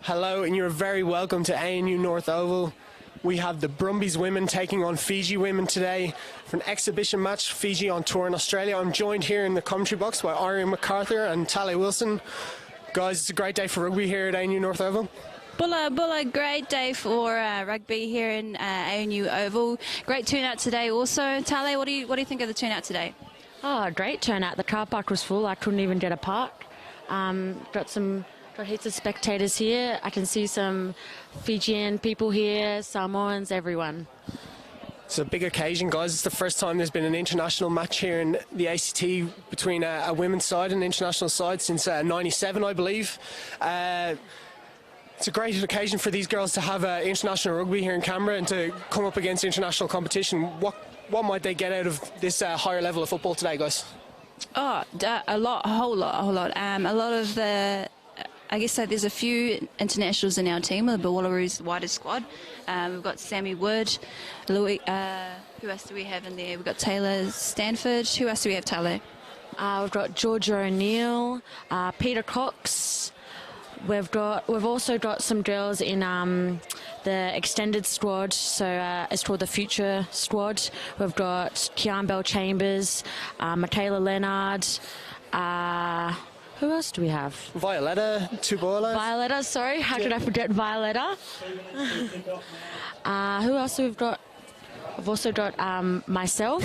Hello, and you're very welcome to ANU North Oval. We have the Brumbies women taking on Fiji women today for an exhibition match. Fiji on tour in Australia. I'm joined here in the commentary box by Arian MacArthur and Talia Wilson. Guys, it's a great day for rugby here at ANU North Oval. Bulla, great day for rugby here in ANU Oval. Great turnout today also. Talia, what do you think of the turnout today? Oh, great turnout. The car park was full. I couldn't even get a park. Got heaps of spectators here. I can see some Fijian people here, Samoans, everyone. It's a big occasion, guys. It's the first time there's been an international match here in the ACT between a women's side and an international side since '97, I believe. It's a great occasion for these girls to have international rugby here in Canberra and to come up against international competition. What might they get out of this higher level of football today, guys? Oh, a whole lot. A lot of the... I guess there's a few internationals in our team, the Wallaroos wider squad. We've got Sammy Wood, Louis, who else do we have in there? We've got Taylor Stanford. Who else do we have, Taylor? We've got Georgia O'Neill, Peter Cox. We've also got some girls in the extended squad, so it's called the Future Squad. We've got Kian Bell Chambers, Michaela Leonard. Who else do we have? Violetta Tubola. Violetta, sorry. How could I forget Violetta? Who else have we got? We've also got myself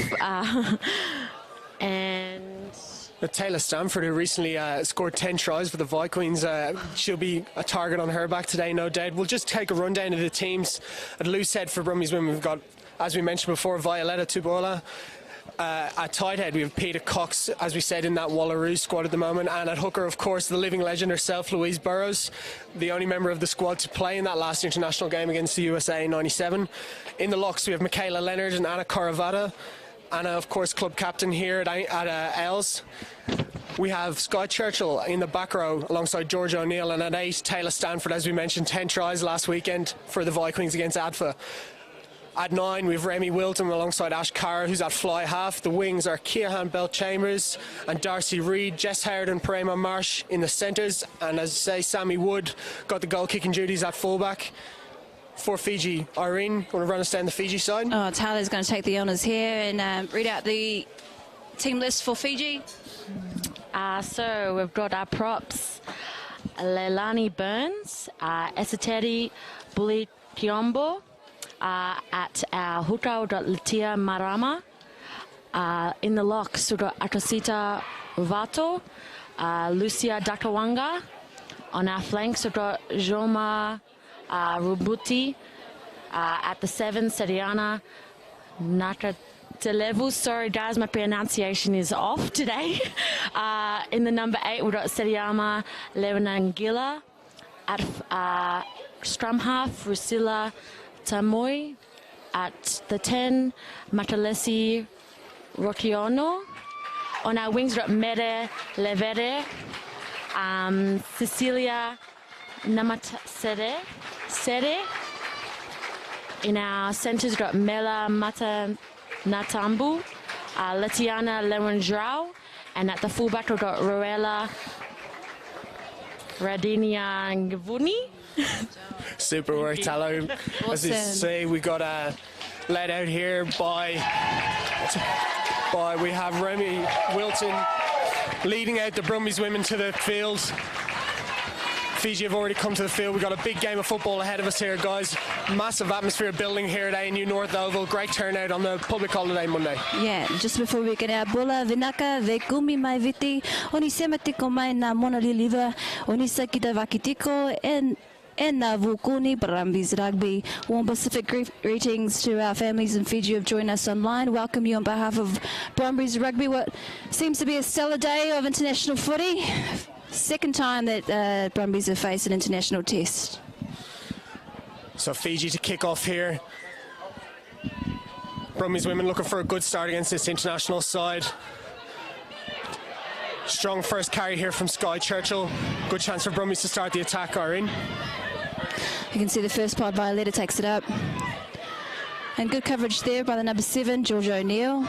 and... Taylor Stafford, who recently scored 10 tries for the Vikings. She'll be a target on her back today, no doubt. We'll just take a rundown of the teams. At loose head for Brumbies women, we've got, as we mentioned before, Violetta Tubola. At tight head, we have Peter Cox, as we said, in that Wallaroo squad at the moment. And at hooker, of course, the living legend herself, Louise Burrows, the only member of the squad to play in that last international game against the USA in '97. In the locks, we have Michaela Leonard and Anna Karavata. Anna, of course, club captain here at Els. We have Sky Churchill in the back row alongside Georgia O'Neill, and at 8, Taylor Stanford, as we mentioned, 10 tries last weekend for the Vikings against ADFA. At 9, we have Remy Wilton alongside Ash Carr, who's at fly half. The wings are Kiahan Bell Chambers and Darcy Reid, Jess Howard and Prema Marsh in the centres. And as I say, Sammy Wood got the goal kicking duties at fullback. For Fiji, Irene, want to run us down the Fiji side? Oh, Taylor's going to take the honours here and read out the team list for Fiji. So we've got our props, Leilani Burns, Esateri Bully Kiombo. At our hooker, we've got Latia Marama. In the locks, we've got Akosita Vato, Lucia Dakawanga. On our flanks, we've got Joma Rubuti. At the 7, Seriana Nakatelevu. Sorry, guys, my pronunciation is off today. In the number 8, we've got Seriama Levanangila. At scrum half, Rusilla Tamoy. At the 10, Matalesi Rokiono. On our wings, we've got Mere Levere, Cecilia Namatsere. In our centres, we've got Mela Mata Natambu, Latiana Lewandrau, and at the fullback, we've got Roella Radinia Ngavuni. Super work, Talo. As you say, we got led out here by we have Remy Wilton leading out the Brumbies women to the field. Fiji have already come to the field. We've got a big game of football ahead of us here, guys. Massive atmosphere building here at ANU North Oval. Great turnout on the public holiday Monday. Yeah, just before we get our Bula, Vinaka, Vekumi Mai Viti, Oni Sematiko Mai Na Mona Liliva, Oni Sakita Vakitiko, and Vukuni Brumbies Rugby. Warm Pacific greetings to our families in Fiji who have joined us online. Welcome you on behalf of Brumbies Rugby. What seems to be a stellar day of international footy. Second time that Brumbies have faced an international test. So Fiji to kick off here. Brumbies women looking for a good start against this international side. Strong first carry here from Sky Churchill. Good chance for Brumbies to start the attack, Irene. You can see the first part, Violetta takes it up. And good coverage there by the number 7, Georgia O'Neill.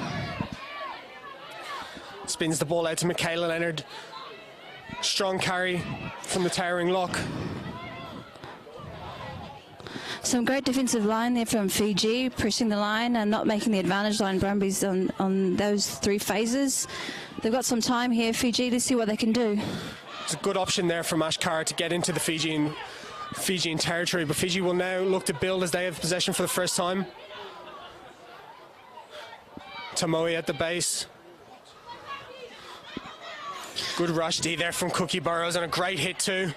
Spins the ball out to Michaela Leonard. Strong carry from the towering lock. Some great defensive line there from Fiji, pressing the line and not making the advantage line Brumbies on those 3 phases. They've got some time here, Fiji. Let's see what they can do. It's a good option there from Ashkar to get into the Fijian territory, but Fiji will now look to build as they have possession for the first time. Tamoi at the base. Good rush D there from Cookie Burrows and a great hit too.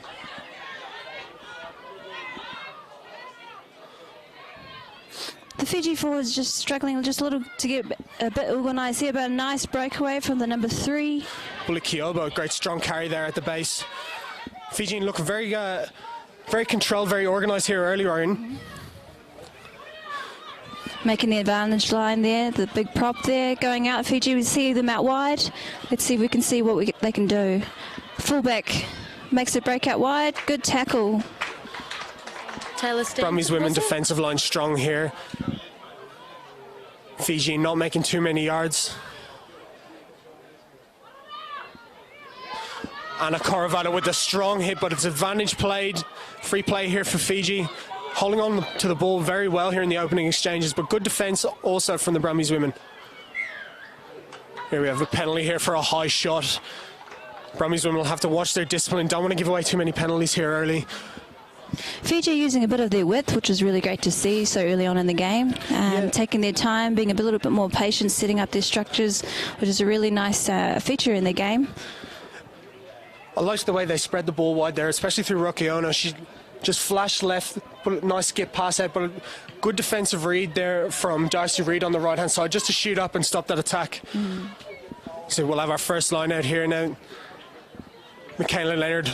The Fiji forwards just struggling just a little to get a bit organised here, but a nice breakaway from the number 3. Bulikiobo, great strong carry there at the base. Fijian look very controlled, very organised here earlier in. Making the advantage line there, the big prop there going out. Fiji, we see them out wide. Let's see if we can see what they can do. Fullback makes a break out wide. Good tackle. Taylor Brumbies women defensive line strong here. Fiji not making too many yards. Anna Koravada with a strong hit, but it's advantage played. Free play here for Fiji. Holding on to the ball very well here in the opening exchanges, but good defence also from the Brumbies women. Here we have a penalty here for a high shot. Brumbies women will have to watch their discipline. Don't want to give away too many penalties here early. Fiji using a bit of their width, which is really great to see so early on in the game. Taking their time, being a little bit more patient, setting up their structures, which is a really nice feature in their game. I like the way they spread the ball wide there, especially through Rocky Ono. She just flashed left, put a nice skip pass out, but a good defensive read there from Darcy Reid on the right-hand side just to shoot up and stop that attack. So we'll have our first line out here now. Michaela Leonard,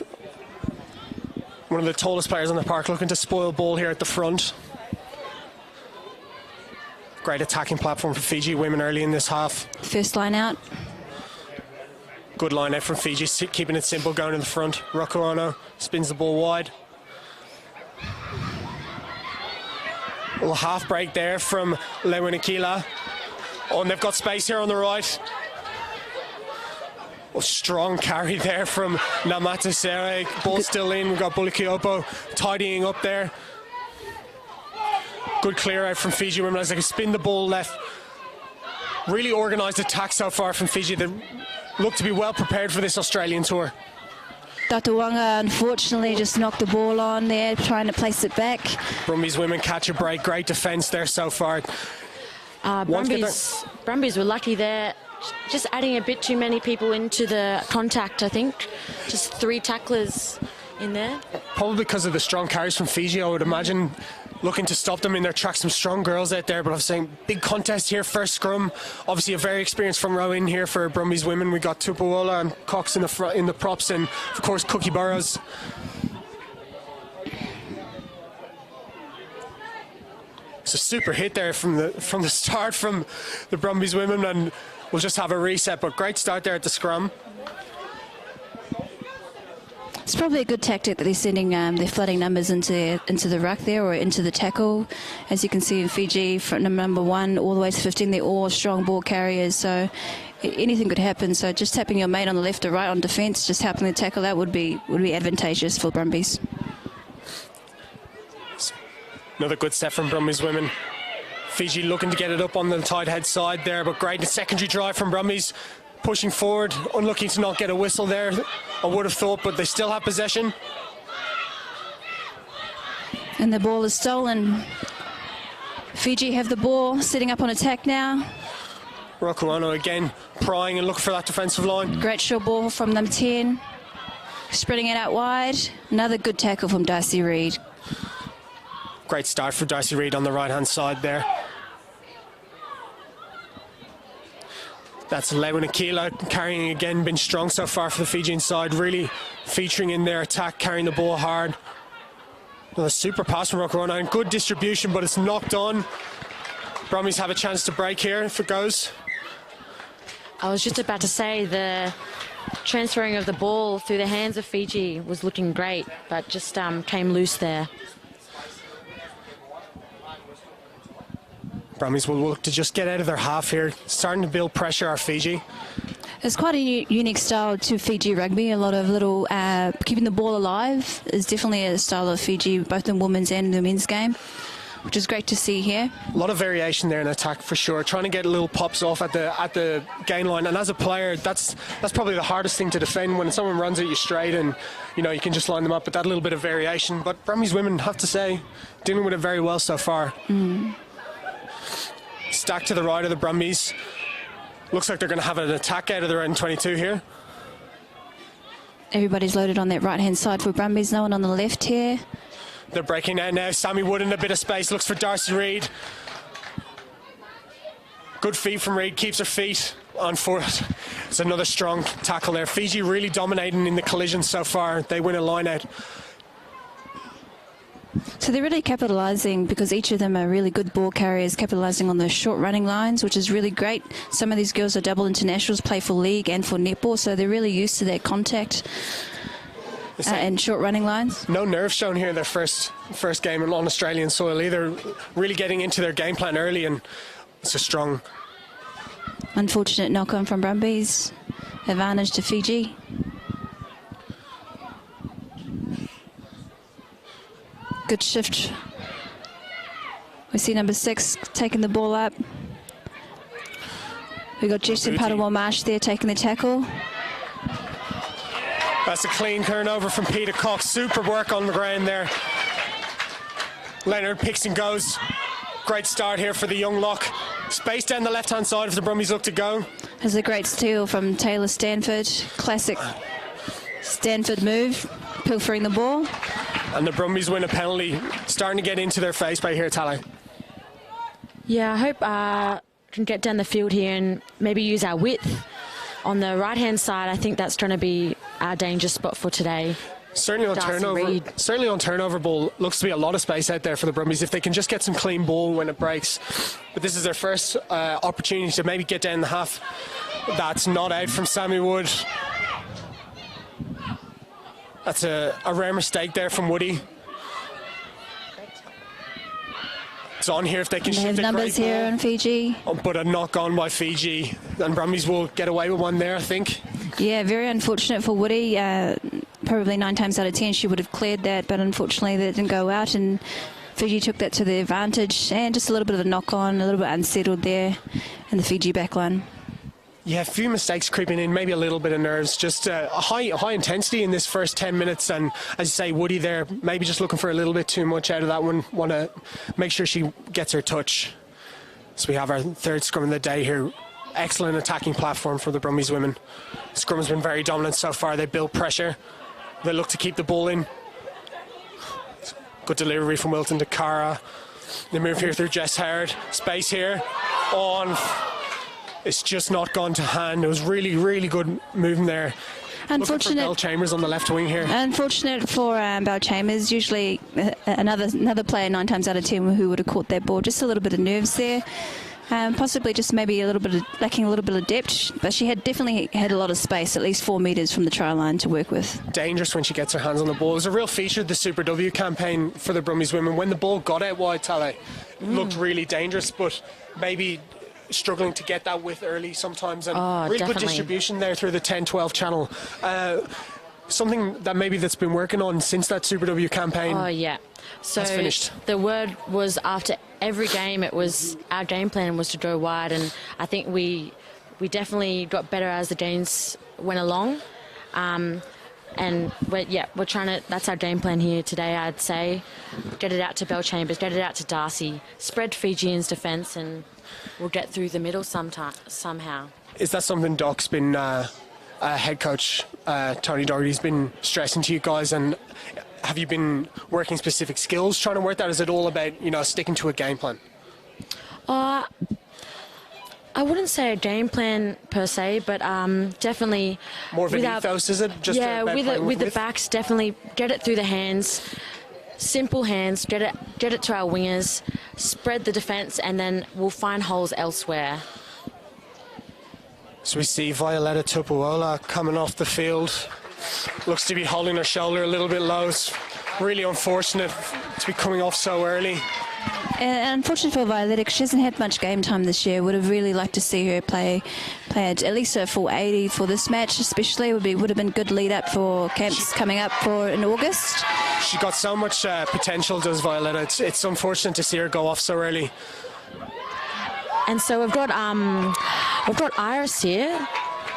one of the tallest players on the park, looking to spoil ball here at the front. Great attacking platform for Fiji women early in this half. First line out. Good line out from Fiji, keeping it simple, going in the front. Rocco Ono spins the ball wide. A little half break there from Lewinikila. Oh, and they've got space here on the right. A strong carry there from Namata Sere. Ball still in. We've got Bulikiopo tidying up there. Good clear out from Fiji women as they can spin the ball left. Really organised attack so far from Fiji. They look to be well prepared for this Australian tour. Tatuanga unfortunately just knocked the ball on there, trying to place it back. Brumbies women catch a break. Great defence there so far. Brumbies were lucky there. Just adding a bit too many people into the contact, I think. Just 3 tacklers in there. Probably because of the strong carries from Fiji, I would imagine. Looking to stop them in their tracks. Some strong girls out there, but I was saying big contest here, first scrum. Obviously a very experienced front row in here for Brumbies women. We got Tupuola and Cox in the props, and of course Cookie Burrows. It's a super hit there from the start from the Brumbies women, and we'll just have a reset, but great start there at the scrum. It's probably a good tactic that they're sending their flooding numbers into the ruck there, or into the tackle. As you can see in Fiji, from number 1 all the way to 15, they're all strong ball carriers, so anything could happen. So just tapping your mate on the left or right on defence, just helping the tackle out would be advantageous for Brumbies. Another good set from Brumbies women. Fiji looking to get it up on the tight head side there, but great secondary drive from Brumbies. Pushing forward, unlucky to not get a whistle there, I would have thought, but they still have possession. And the ball is stolen. Fiji have the ball, sitting up on attack now. Rokuano again prying and looking for that defensive line. Great short ball from number 10. Spreading it out wide. Another good tackle from Darcy Reid. Great start for Darcy Reid on the right-hand side there. That's Lewinikila carrying again, been strong so far for the Fijian side, really featuring in their attack, carrying the ball hard. Another super pass from Rokorona, and good distribution, but it's knocked on. Brumbies have a chance to break here if it goes. I was just about to say the transferring of the ball through the hands of Fiji was looking great, but just came loose there. Brumbies will look to just get out of their half here, starting to build pressure, our Fiji. It's quite a unique style to Fiji rugby. A lot of little keeping the ball alive is definitely a style of Fiji, both in women's and the men's game, which is great to see here. A lot of variation there in attack for sure. Trying to get little pops off at the gain line, and as a player, that's probably the hardest thing to defend when someone runs at you straight, and you can just line them up with that little bit of variation. But Brumbies women, have to say, dealing with it very well so far. Stacked to the right of the Brumbies. Looks like they're going to have an attack out of their end 22 here. Everybody's loaded on that right-hand side for Brumbies. No one on the left here. They're breaking out now. Sammy Wood in a bit of space. Looks for Darcy Reid. Good feet from Reid. Keeps her feet on foot. It's another strong tackle there. Fiji really dominating in the collision so far. They win a line out. So they're really capitalising, because each of them are really good ball carriers, capitalising on those short running lines, which is really great. Some of these girls are double internationals, play for league and for netball, so they're really used to that contact and short running lines. No nerve shown here in their first game on Australian soil either. Really getting into their game plan early, and it's a strong. Unfortunate knock-on from Brumbies. Advantage to Fiji. Good shift. We see number 6 taking the ball up. We got Jason Padawa-Marsh there taking the tackle. That's a clean turnover from Peter Cox. Super work on the ground there. Leonard picks and goes. Great start here for the young lock. Space down the left-hand side if the Brumbies look to go. There's a great steal from Taylor Stanford. Classic Stanford move, pilfering the ball. And the Brumbies win a penalty. Starting to get into their face by here, Tally. Yeah, I hope can get down the field here and maybe use our width. On the right-hand side, I think that's going to be our danger spot for today. Certainly on turnover ball, looks to be a lot of space out there for the Brumbies if they can just get some clean ball when it breaks. But this is their first opportunity to maybe get down the half. That's not out from Sammy Wood. That's a rare mistake there from Woody. It's on here if they can They shift have it. numbers here on Fiji. But a knock on by Fiji. And Brumbies will get away with one there, I think. Yeah, very unfortunate for Woody. Probably 9 times out of 10 she would have cleared that, but unfortunately that didn't go out, and Fiji took that to their advantage. And just a little bit of a knock on, a little bit unsettled there in the Fiji backline. Yeah, a few mistakes creeping in, maybe a little bit of nerves. Just a high intensity in this first 10 minutes. And as you say, Woody there, maybe just looking for a little bit too much out of that one. Want to make sure she gets her touch. So we have our third scrum of the day here. Excellent attacking platform for the Brumbies women. Scrum has been very dominant so far. They build pressure. They look to keep the ball in. Good delivery from Wilton to Cara. They move here through Jess Howard. Space here. On. It's just not gone to hand. It was really, really good moving there. Unfortunate. Bell Chambers on the left wing here. Unfortunate for Bell Chambers. Usually another player 9 times out of 10 who would have caught that ball. Just a little bit of nerves there. Possibly just maybe lacking a little bit of depth, but she definitely had a lot of space, at least 4 metres from the try line to work with. Dangerous when she gets her hands on the ball. It was a real feature of the Super W campaign for the Brumbies women. When the ball got out wide, Tale, it looked really dangerous, but maybe struggling to get that width early sometimes, and really definitely. Good distribution there through the 10-12 channel. Something that's been working on since that Super W campaign. Oh yeah, so that's finished. The word was after every game, it was our game plan was to go wide, and I think we definitely got better as the games went along. And we're trying to. That's our game plan here today. I'd say, get it out to Bell Chambers, get it out to Darcy, spread Fijians' defence, and we'll get through the middle somehow. Is that something Doc's been, head coach Tony Doherty's been stressing to you guys? And have you been working specific skills trying to work that? Is it all about sticking to a game plan? I wouldn't say a game plan per se, but definitely more of an ethos, is it? Just with the backs, definitely get it through the hands. Simple hands, get it to our wingers, spread the defence, and then we'll find holes elsewhere. So we see Violetta Tupuola coming off the field. Looks to be holding her shoulder a little bit low. It's really unfortunate to be coming off so early. And unfortunately for Violetta, she hasn't had much game time this year. Would have really liked to see her play played at least a full 80 for this match, especially would have been good lead up for camps coming up in August. She got so much potential, does Violet. It's unfortunate to see her go off so early. And so we've got Iris here,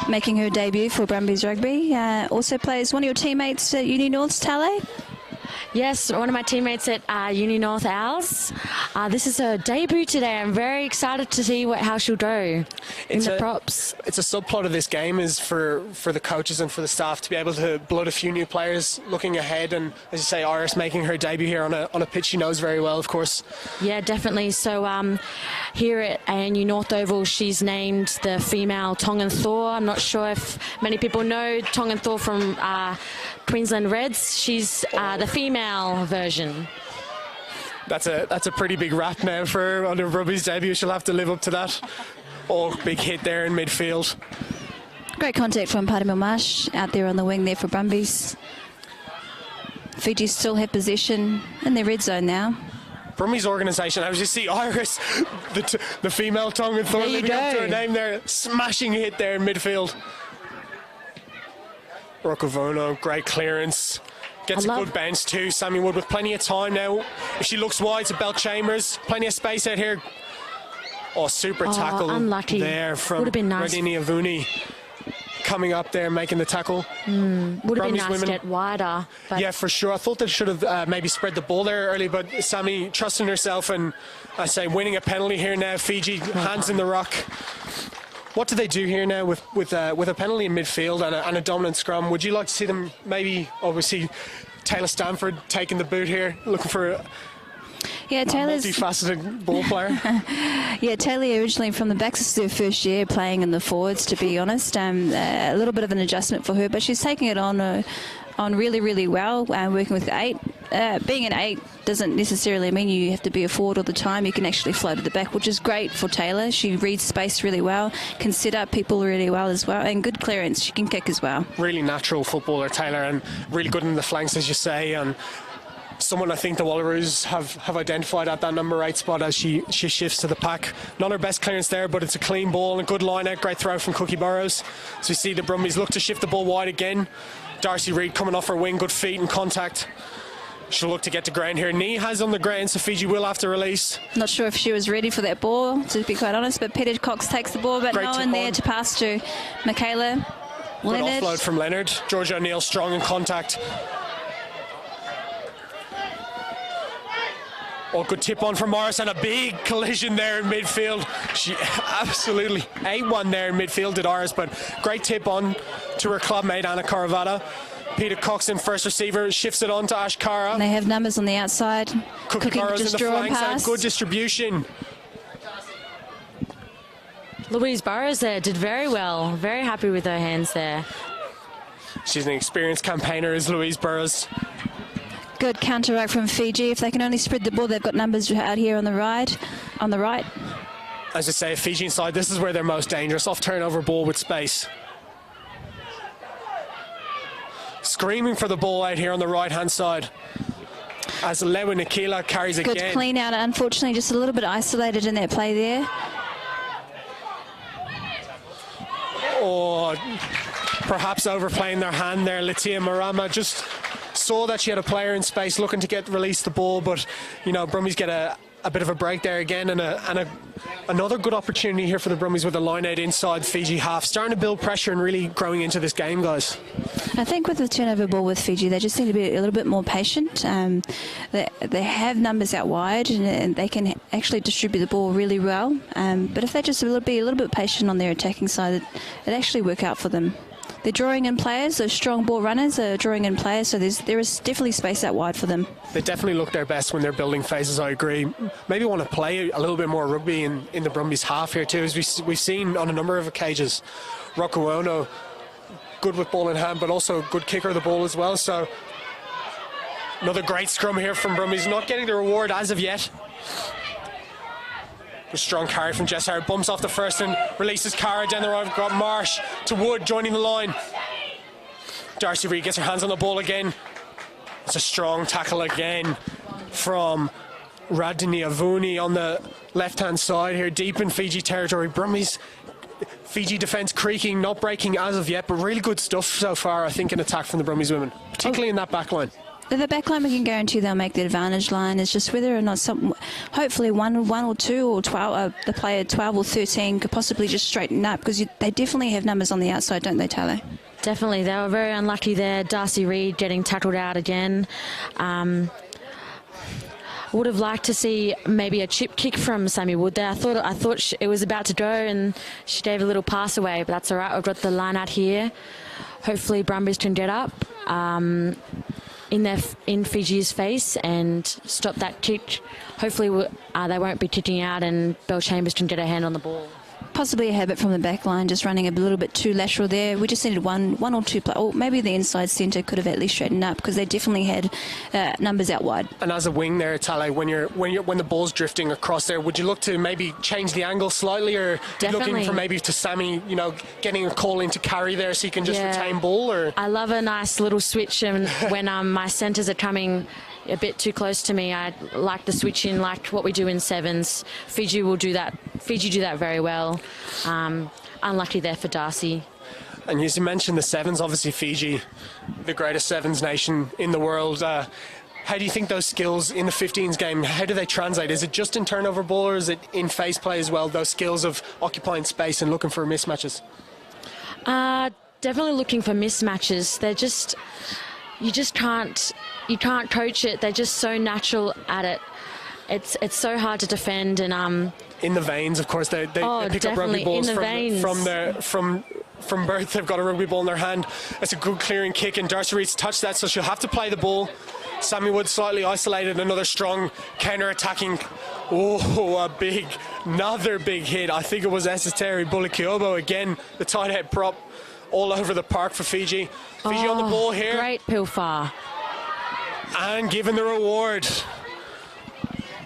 making her debut for Brumbies Rugby. Also plays one of your teammates at Uni North's Tale. Yes, one of my teammates at Uni North Owls. This is her debut today. I'm very excited to see how she'll do in the props. It's a subplot of this game is for the coaches and for the staff to be able to blood a few new players looking ahead. And as you say, Iris making her debut here on a pitch she knows very well, of course. Yeah, definitely. So here at ANU North Oval, she's named the female Tongan Thor. I'm not sure if many people know Tongan Thor from Queensland Reds. She's the female version. That's a pretty big rap now for her on her Brumbies debut. She'll have to live up to that. Oh, big hit there in midfield. Great contact from Padimil Marsh out there on the wing there for Brumbies. Fiji still have possession in their red zone now. Brumbies organisation, as you see Iris, the female Tongan Thor, living up to her name there, smashing hit there in midfield. Rocavono, great clearance. Gets a good bounce too. Sammy Wood with plenty of time now. If she looks wide to Belt Chambers, plenty of space out here. Oh, super tackle unlucky there from would have been nice. Radini Avuni coming up there, making the tackle. Would have been nice to get wider. But yeah, for sure. I thought they should have maybe spread the ball there early, but Sammy trusting herself and, I say, winning a penalty here now. Fiji, hands in the rock. What do they do here now with a penalty in midfield and a dominant scrum? Would you like to see them maybe, obviously, Taylor Stafford taking the boot here, looking for Taylor's multifaceted ball player? Yeah, Taylor originally from the backs. This is her first year playing in the forwards, to be honest. A little bit of an adjustment for her, but she's taking it on really, really well, working with 8. Being an 8 doesn't necessarily mean you have to be a forward all the time. You can actually float at the back, which is great for Taylor. She reads space really well, can set up people really well as well, and good clearance. She can kick as well. Really natural footballer, Taylor, and really good in the flanks, as you say, and someone I think the Wallaroos have identified at that number 8 spot as she shifts to the pack. Not her best clearance there, but it's a clean ball and a good line out. Great throw from Cookie Burrows. So we see the Brumbies look to shift the ball wide again. Darcy Reid coming off her wing, good feet and contact. She'll look to get to ground here. Knee has on the ground, so Fiji will have to release. Not sure if she was ready for that ball, to be quite honest, but Peter Cox takes the ball, but Great no one there to pass to Michaela Leonard. Good offload from Leonard. Georgia O'Neill strong in contact. Oh, good tip on from Morris and a big collision there in midfield. She absolutely ate one there in midfield, did Iris, but great tip on to her clubmate Anna Caravata. Peter Coxon, first receiver, shifts it on to Ash Cara. And they have numbers on the outside. Cookie Burrows in the flanks and good distribution. Louise Burrows there did very well. Very happy with her hands there. She's an experienced campaigner, is Louise Burrows. Good counter-act from Fiji. If they can only spread the ball, they've got numbers out here on the right. As I say, Fiji inside, this is where they're most dangerous. Off turnover ball with space. Screaming for the ball out here on the right-hand side. As Lewa Nikila carries again. Good clean out, unfortunately, just a little bit isolated in that play there. Or perhaps overplaying their hand there. Latia Marama just saw that she had a player in space looking to release the ball, but Brumbies get a bit of a break there again, and another good opportunity here for the Brumbies with a line out inside Fiji half, starting to build pressure and really growing into this game, guys. I think with the turnover ball with Fiji, they just need to be a little bit more patient. They have numbers out wide, and they can actually distribute the ball really well. But if they just be a little bit patient on their attacking side, it actually work out for them. They're drawing in players. Those strong ball runners are drawing in players, so there is definitely space out wide for them. They definitely look their best when they're building phases, I agree. Maybe want to play a little bit more rugby in the Brumbies half here too, as we've seen on a number of occasions. Rocco Ono, good with ball in hand, but also a good kicker of the ball as well. So another great scrum here from Brumbies, not getting the reward as of yet. A strong carry from Jess Howard, bumps off the first and releases Cara down the right. Got Marsh to Wood joining the line. Darcy Reid gets her hands on the ball again. It's a strong tackle again from Radini Avuni on the left hand side here, deep in Fiji territory. Brumbies Fiji defence creaking, not breaking as of yet, but really good stuff so far, I think, in attack from the Brumbies women, particularly in that back line. The back line, we can guarantee they'll make the advantage line. It's just whether or not hopefully one or two or 12, the player 12 or 13 could possibly just straighten up, because they definitely have numbers on the outside, don't they, Taylor? Definitely. They were very unlucky there. Darcy Reid getting tackled out again. Would have liked to see maybe a chip kick from Sammy Wood there. I thought it was about to go and she gave a little pass away, but that's all right. We've got the line out here. Hopefully Brumbies can get up in Fiji's face and stop that kick. Hopefully they won't be kicking out and Belle Chambers can get a hand on the ball. Possibly a habit from the back line, just running a little bit too lateral there. We just needed one or two or maybe the inside centre could have at least straightened up, because they definitely had numbers out wide. And as a wing there, Tale, when the ball's drifting across there, would you look to maybe change the angle slightly, or looking for maybe to Sammy, getting a call in to carry there so you can just retain ball? Or I love a nice little switch, and when my centres are coming a bit too close to me, I like the switch in, like what we do in sevens. Fiji do that very well. Unlucky there for Darcy. And as you mentioned the sevens, obviously Fiji, the greatest sevens nation in the world. How do you think those skills in the 15s game, how do they translate? Is it just in turnover ball, or is it in face play as well, those skills of occupying space and looking for mismatches? Definitely looking for mismatches. You can't coach it. They're just so natural at it. It's so hard to defend, and in the veins, of course, they pick up rugby balls from birth. They've got a rugby ball in their hand. It's a good clearing kick, and Darcy Reid's touched that, so she'll have to play the ball. Sammy Wood slightly isolated, another strong counter-attacking. Oh, another big hit. I think it was Esateri Bulikiobo again, the tight head prop, all over the park for Fiji. Fiji on the ball here. Great Pilfar. And given the reward.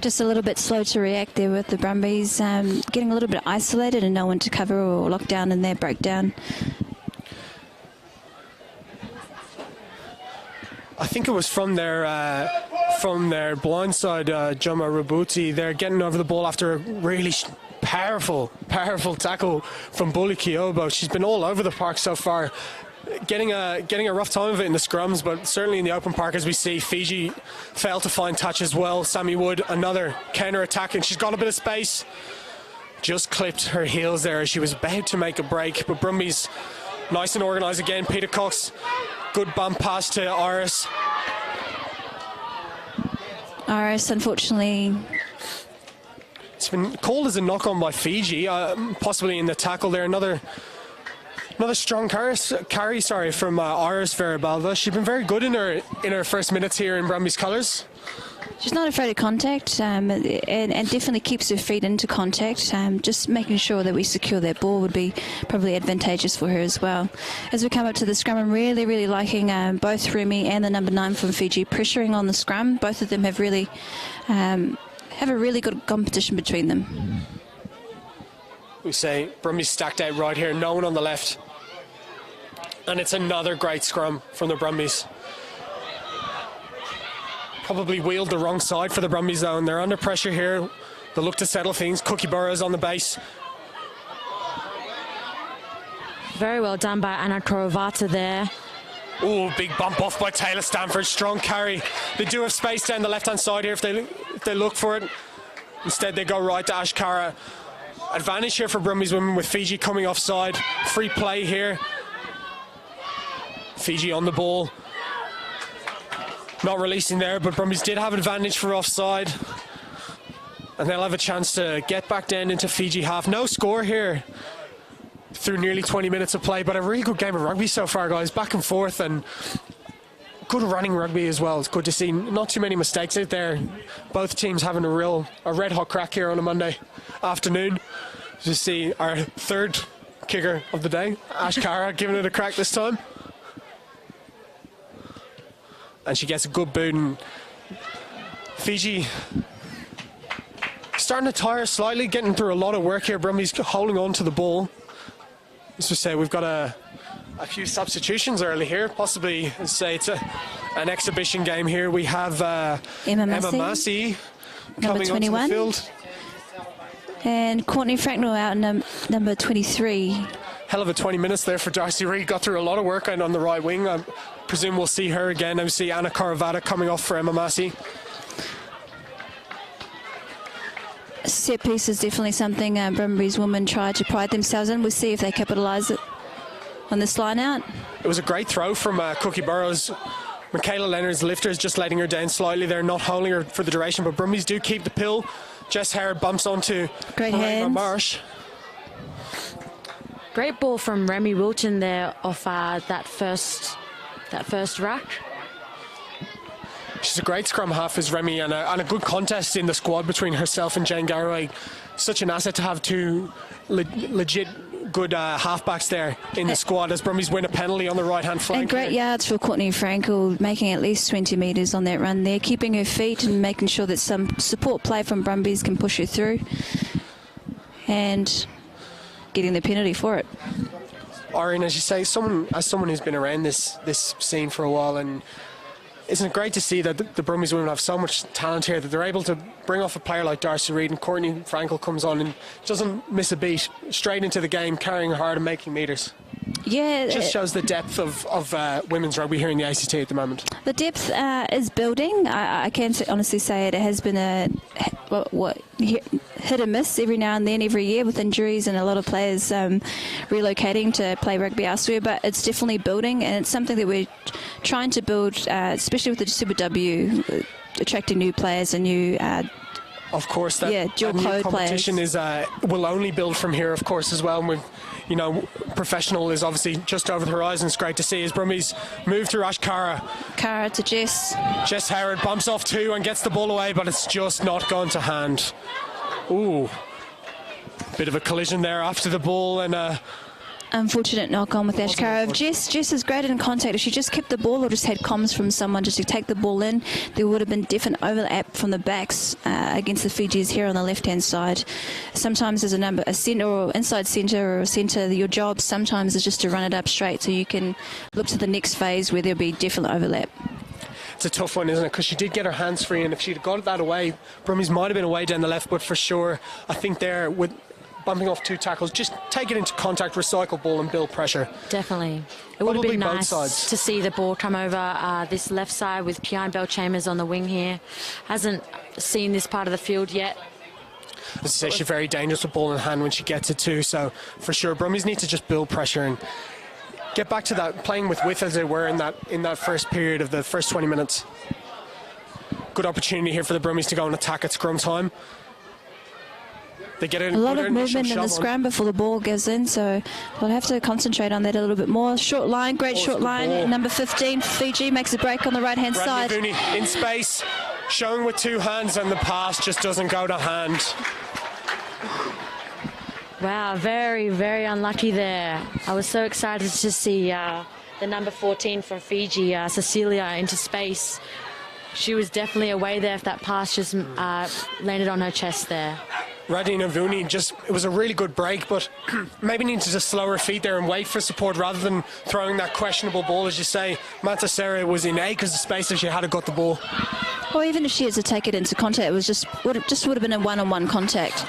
Just a little bit slow to react there with the Brumbies, getting a little bit isolated and no one to cover or lock down in their breakdown. I think it was from their blindside, Joma Rabuti. They're getting over the ball after a really powerful tackle from Bully Kiobo. She's been all over the park so far, getting a rough time of it in the scrums, but certainly in the open park, as we see, Fiji failed to find touch as well. Sammy Wood, another counter attack, and she's got a bit of space. Just clipped her heels there as she was about to make a break, but Brumbies nice and organised again. Peter Cox, good bump pass to Iris. Iris, unfortunately, it's been called as a knock-on by Fiji, possibly in the tackle there. Another strong carry from Iris Veribalva. She's been very good in her first minutes here in Brumbies colours. She's not afraid of contact, and definitely keeps her feet into contact. Just making sure that we secure that ball would be probably advantageous for her as well. As we come up to the scrum, I'm really, really liking both Remy and the number 9 from Fiji pressuring on the scrum. Both of them have really have a really good competition between them. We say Brumbies stacked out right here, no one on the left. And it's another great scrum from the Brumbies. Probably wheeled the wrong side for the Brumbies though, and they're under pressure here. They'll look to settle things. Cookie Burrows on the base. Very well done by Anna Korovata there. Oh, big bump off by Taylor Stafford. Strong carry. They do have space down the left-hand side here if they look for it. Instead, they go right to Ashkara. Advantage here for Brumbies women with Fiji coming offside. Free play here. Fiji on the ball. Not releasing there, but Brumbies did have advantage for offside. And they'll have a chance to get back down into Fiji half. No score here through nearly 20 minutes of play, but a really good game of rugby so far, guys. Back and forth, and good running rugby as well. It's good to see not too many mistakes out there. Both teams having a red hot crack here on a Monday afternoon. Just see our third kicker of the day, Ashkara, giving it a crack this time. And she gets a good boot, and Fiji starting to tire slightly, getting through a lot of work here. Brumbies holding on to the ball. As we say, we've got a few substitutions early here. Possibly, as I say, it's an exhibition game here. We have Emma Massey coming onto the field. And Courtney Franknell out in number 23. Hell of a 20 minutes there for Darcy Reid. Got through a lot of work and on the right wing. I presume we'll see her again. I see Anna Caravata coming off for Emma Massey. Set piece is definitely something Brumbies women try to pride themselves in. We'll see if they capitalise it on this line out. It was a great throw from Cookie Burrows. Michaela Leonard's lifters just letting her down slightly. They're not holding her for the duration, but Brumbies do keep the pill. Jess Howard bumps onto Great hands. Marsh. Great ball from Remy Wilton there off that first ruck. She's a great scrum half, is Remy, and a good contest in the squad between herself and Jane Garraway. Such an asset to have two legit good halfbacks there in the squad as Brumbies win a penalty on the right-hand flank. And great yards for Courtney Frankel, making at least 20 metres on that run there, keeping her feet and making sure that some support play from Brumbies can push her through and getting the penalty for it. Irene, as you say, as someone who's been around this scene for a while, and isn't it great to see that the Brumbies women have so much talent here that they're able to bring off a player like Darcy Reid, and Courtney Frankel comes on and doesn't miss a beat, straight into the game, carrying hard and making metres. Yeah, It just shows the depth of women's rugby here in the ACT at the moment. the depth is building. I can honestly say it has been a hit and miss every now and then, every year, with injuries and a lot of players relocating to play rugby elsewhere. But it's definitely building, and it's something that we're trying to build, especially with the Super W, attracting new players and new. Of course, that dual new code competition players. will only build from here, of course, as well. And professional is obviously just over the horizon. It's great to see as Brumbies move through Ashkara. Cara to Jess. Jess Howard bumps off two and gets the ball away, but it's just not gone to hand. Ooh, bit of a collision there after the ball, and Unfortunate knock on with Ashkara. If Jess is great in contact. If she just kept the ball or just had comms from someone just to take the ball in, there would have been different overlap from the backs against the Fijis here on the left-hand side. Sometimes there's a centre or inside centre or a centre. Your job sometimes is just to run it up straight so you can look to the next phase where there'll be different overlap. it's a tough one, isn't it? Because she did get her hands free, and if she'd got that away, Brumbies might have been away down the left, but for sure, I think there with bumping off two tackles, just take it into contact, recycle ball and build pressure. Definitely. It would have Probably been both nice sides. to see the ball come over this left side with Kian Bell-Chambers on the wing here. Hasn't seen this part of the field yet. As I say, she's very dangerous with ball in hand when she gets it too, so for sure Brumbies need to just build pressure and get back to that, playing with width as they were in that first period of the first 20 minutes. Good opportunity here for the Brumbies to go and attack at scrum time. They get A lot of movement in the scrum before the ball goes in, so we'll have to concentrate on that a little bit more. Short line, great short line. ball. Number 15, Fiji, makes a break on the right-hand side. Bradley Booney in space, showing with two hands, and the pass just doesn't go to hand. Wow, very, very unlucky there. I was so excited to see the number 14 from Fiji, Cecilia, into space. She was definitely away there if that pass just landed on her chest there. Radina Vuni, it was a really good break, but maybe needs to just slow her feet there and wait for support rather than throwing that questionable ball, as you say. Manta Serra was in acres of space if she had got the ball. Or even if she had to take it into contact, it was would have been a one-on-one contact.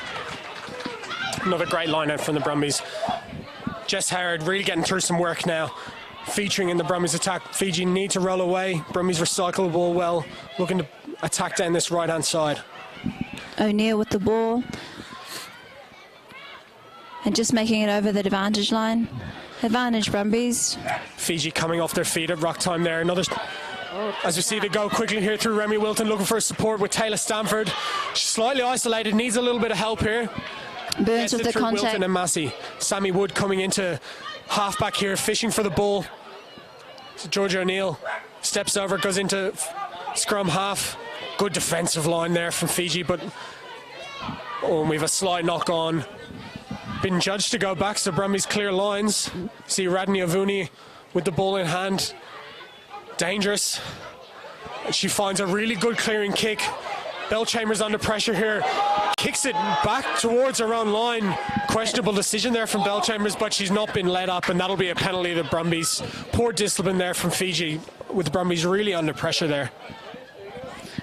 Another great line out from the Brumbies. Jess Howard really getting through some work now, featuring in the Brumbies attack. Fiji need to roll away. Brumbies recycle the ball well, looking to attack down this right-hand side. O'Neill with the ball. And just making it over the advantage line. Advantage, Brumbies. Fiji coming off their feet at rock time there. Another, as we see, they go quickly here through Remy Wilton, looking for support with Taylor Stafford. She's slightly isolated, needs a little bit of help here. Burns Gets with it the through contact. Wilton and Massey. Sammy Wood coming into halfback here, fishing for the ball. So Georgia O'Neill steps over, goes into scrum half. Good defensive line there from Fiji, but and we have a slight knock on. Been judged to go back, so Brumbies clear lines. See Radni Avuni with the ball in hand. Dangerous. And she finds a really good clearing kick. Bell-Chambers under pressure here. Kicks it back towards her own line. Questionable decision there from Bell-Chambers, but she's not been let up, and that'll be a penalty to the Brumbies. Poor discipline there from Fiji, with the Brumbies really under pressure there.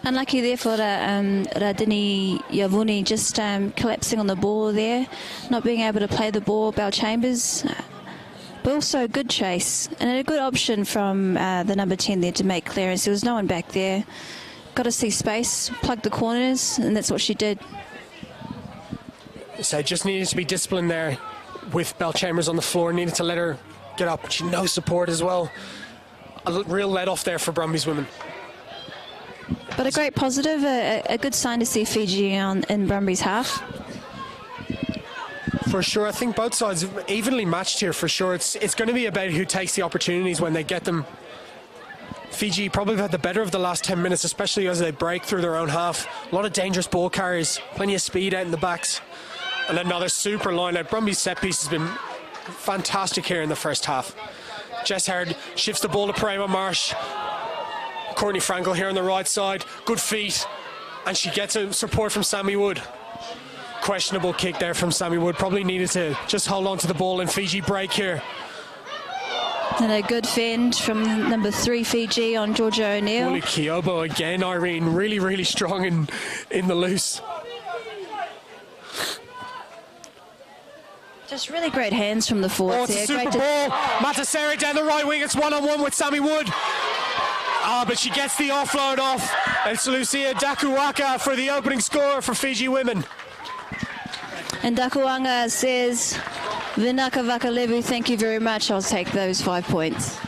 Unlucky there for Radini Yavuni, just collapsing on the ball there, not being able to play the ball. Bell Chambers, but also a good chase and a good option from the number 10 there to make clearance. There was no one back there. Got to see space, plug the corners, and that's what she did. So just needed to be disciplined there with Bell Chambers on the floor. Needed to let her get up. She no support as well. A real let off there for Brumbies women. But a great positive, a good sign to see Fiji in Brumbies half. For sure, I think both sides evenly matched here for sure. It's going to be about who takes the opportunities when they get them. Fiji probably had the better of the last 10 minutes, especially as they break through their own half. A lot of dangerous ball carries, plenty of speed out in the backs. And another super line out. Brumby's set piece has been fantastic here in the first half. Jess Howard shifts the ball to Prema Marsh. Courtney Frankel here on the right side. Good feet. And she gets a support from Sammy Wood. Questionable kick there from Sammy Wood. Probably needed to just hold on to the ball and Fiji break here. And a good fend from number 3 Fiji on Georgia O'Neill. Holy Kiobo again, Irene. Really, really strong in the loose. Just really great hands from the forwards. Oh, it's a super ball. Matasera down the right wing. It's one-on-one with Sammy Wood. But she gets the offload off. It's Lucia Dakuwaka for the opening score for Fiji women. And Dakuwanga says, Vinaka Vakalevu, thank you very much. I'll take those 5 points.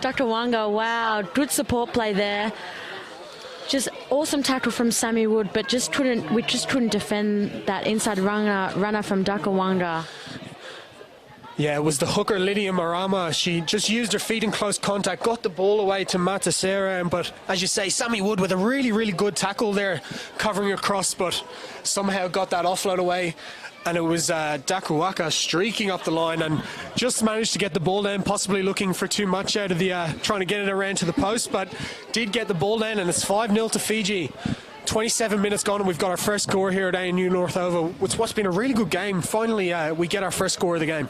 Dr. Wanga, wow, good support play there. Just awesome tackle from Sammy Wood, but we just couldn't defend that inside runner from Dr. Wanga. Yeah, it was the hooker Lydia Marama. She just used her feet in close contact, got the ball away to Matasera, but as you say, Sammy Wood with a really, really good tackle there, covering across, but somehow got that offload away. And it was Dakuwaka streaking up the line and just managed to get the ball down, possibly looking for too much out of the, trying to get it around to the post, but did get the ball down, and it's 5-0 to Fiji. 27 minutes gone and we've got our first score here at ANU North Ovo. It's what's been a really good game. Finally, we get our first score of the game.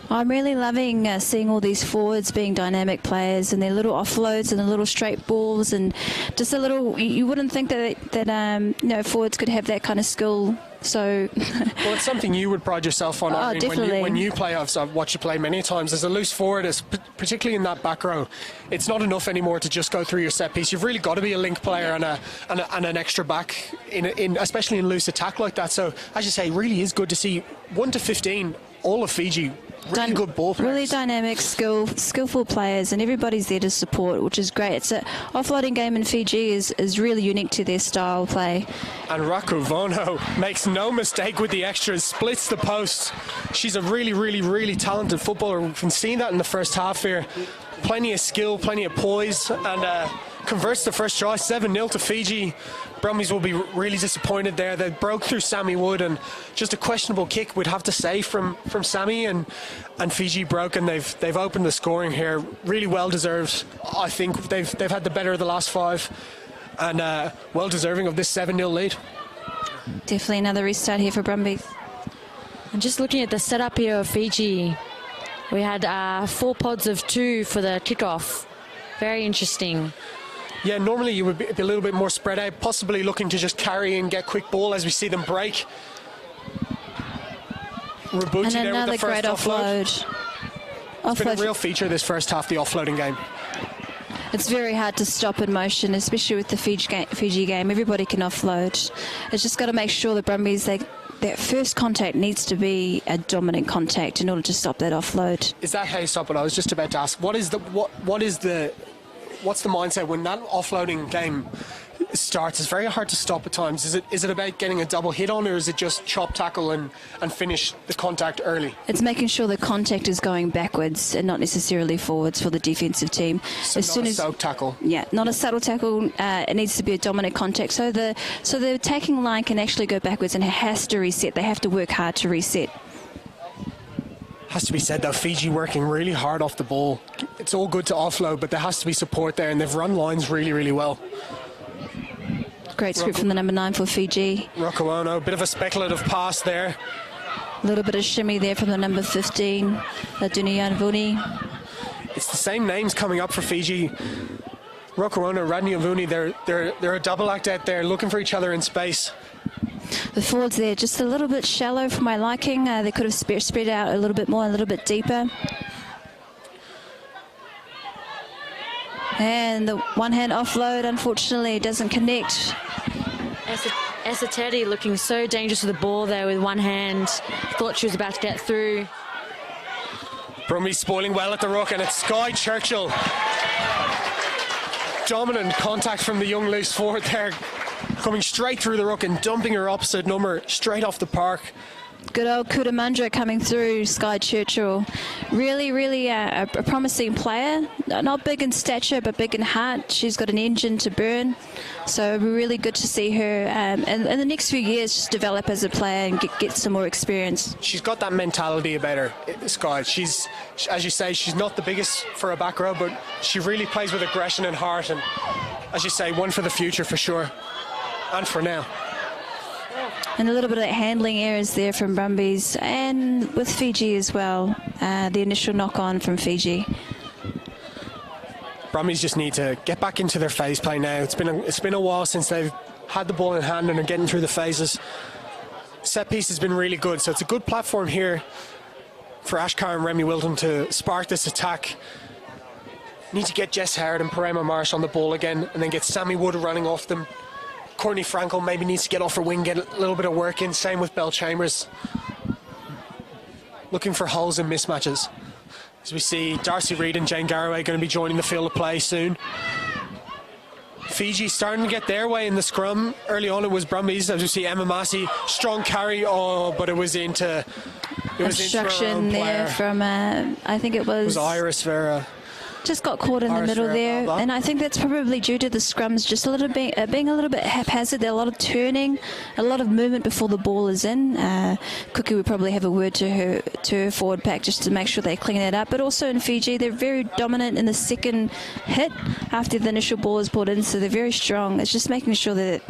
I'm really loving seeing all these forwards being dynamic players and their little offloads and the little straight balls and just a little. You wouldn't think that forwards could have that kind of skill. So, well, it's something you would pride yourself on. Oh, definitely. When you play, I've watched you play many times. As a loose forward, particularly in that back row, it's not enough anymore to just go through your set piece. You've really got to be a link player and an extra back, especially in loose attack like that. So, as you say, it really is good to see 1 to 15. All of Fiji, really good ball players. Really dynamic, skillful players, and everybody's there to support, which is great. It's an offloading game in Fiji is really unique to their style of play. And Rakuvono makes no mistake with the extras, splits the post. She's a really, really, really talented footballer. We can see that in the first half here. Plenty of skill, plenty of poise, and converts the first try, 7-0 to Fiji. Brumbies will be really disappointed there. They broke through Sammy Wood, and just a questionable kick, we'd have to say, from Sammy, and Fiji broke, and they've opened the scoring here. Really well deserved. I think they've had the better of the last 5, and well deserving of this 7-0 lead. Definitely another restart here for Brumbies. And just looking at the setup here of Fiji, we had 4 pods of 2 for the kickoff. Very interesting. Yeah, normally you would be a little bit more spread out, possibly looking to just carry and get quick ball as we see them break. Rabuti and there another with the first great offload. It's been a real feature this first half, the offloading game. It's very hard to stop in motion, especially with the Fiji game. Everybody can offload. It's just got to make sure the Brumbies, that first contact needs to be a dominant contact in order to stop that offload. Is that how you stop it? I was just about to ask. What's the mindset when that offloading game starts? It's very hard to stop at times. Is it about getting a double hit on, or is it just chop, tackle and finish the contact early? It's making sure the contact is going backwards and not necessarily forwards for the defensive team. So as soon as a tackle. Yeah, not a subtle tackle. It needs to be a dominant contact. So the attacking line can actually go backwards and has to reset. They have to work hard to reset. Has to be said though, Fiji working really hard off the ball. It's all good to offload, but there has to be support there, and they've run lines really, really well. Great script from the number 9 for Fiji. Rokoano, a bit of a speculative pass there. A little bit of shimmy there from the number 15, Laduni Yanvuni. It's the same names coming up for Fiji. Rokorona, Radnyavuni, they're a double act out there looking for each other in space. The forwards there just a little bit shallow for my liking. They could have spread out a little bit more, a little bit deeper. And the one-hand offload, unfortunately, doesn't connect. Esateri looking so dangerous with the ball there with one hand. Thought she was about to get through. Brumbies spoiling well at the ruck, and it's Sky Churchill. Dominant contact from the young loose forward there, coming straight through the ruck and dumping her opposite number straight off the park. Good old Kudamundra coming through, Sky Churchill. Really a promising player. Not big in stature, but big in heart. She's got an engine to burn. So it'll be really good to see her and in the next few years just develop as a player and get some more experience. She's got that mentality about her, Sky. She's, as you say, she's not the biggest for a back row, but she really plays with aggression and heart. And as you say, one for the future for sure. And for now. And a little bit of handling errors there from Brumbies and with Fiji as well. The initial knock-on from Fiji. Brumbies just need to get back into their phase play now. It's been a while since they've had the ball in hand and are getting through the phases. Set piece has been really good, so it's a good platform here for Ashkar and Remy Wilton to spark this attack. Need to get Jess Howard and Parema Marsh on the ball again, and then get Sammy Wood running off them. Courtney Frankel maybe needs to get off her wing, get a little bit of work in. Same with Belle Chambers. Looking for holes and mismatches. As we see Darcy Reid and Jane Garraway going to be joining the field of play soon. Fiji starting to get their way in the scrum. Early on it was Brumbies, as we see Emma Massey, strong carry, but it was into... Obstruction there from, I think it was Iris Vera. Just got caught in the middle there, and I think that's probably due to the scrums just a little bit being a little bit haphazard. There are a lot of turning, a lot of movement before the ball is in. Cookie would probably have a word to her forward pack just to make sure they clean it up. But also in Fiji, they're very dominant in the second hit after the initial ball is brought in, so they're very strong. It's just making sure that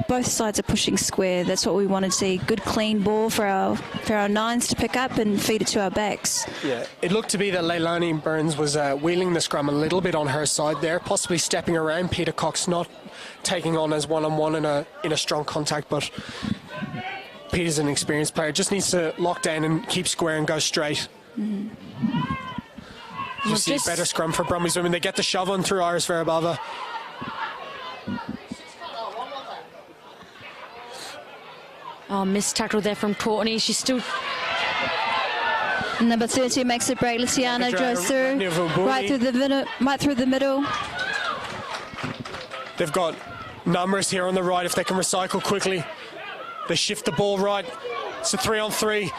both sides are pushing square. That's what we want to see. Good clean ball for our nines to pick up and feed it to our backs. Yeah, it looked to be that Leilani Burns was wheeling the scrum a little bit on her side there, possibly stepping around. Peter Cox not taking on as one-on-one in a strong contact, but Peter's an experienced player. Just needs to lock down and keep square and go straight. Mm-hmm. You see better scrum for Brumbies women. They get the shove on through Iris Verabava. Oh, missed tackle there from Courtney. She's still... Number 30 makes a break. Luciana drives through, right through the middle. They've got numbers here on the right if they can recycle quickly. They shift the ball right. It's a 3-on-3.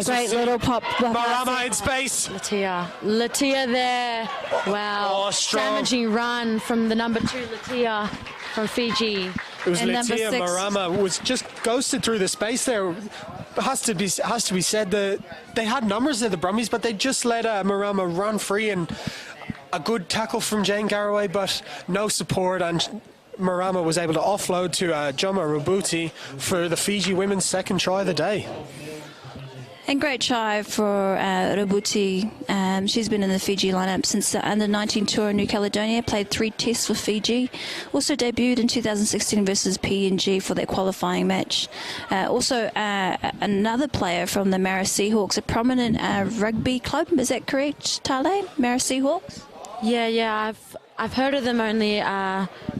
Great little pop. Marama in space. Latia there. Wow. Damaging run from the number 2 Latia from Fiji. It was Latia Marama was just ghosted through the space there. It has to be said that they had numbers there, the Brumbies, but they just let Marama run free, and a good tackle from Jane Garraway, but no support, and Marama was able to offload to Joma Rubuti for the Fiji women's second try of the day. And great try for Rubuti. She's been in the Fiji lineup since the Under-19 tour in New Caledonia, played 3 tests for Fiji. Also debuted in 2016 versus PNG for their qualifying match. Also another player from the Mara Seahawks, a prominent rugby club. Is that correct, Tale? Mara Seahawks? Yeah. I've heard of them only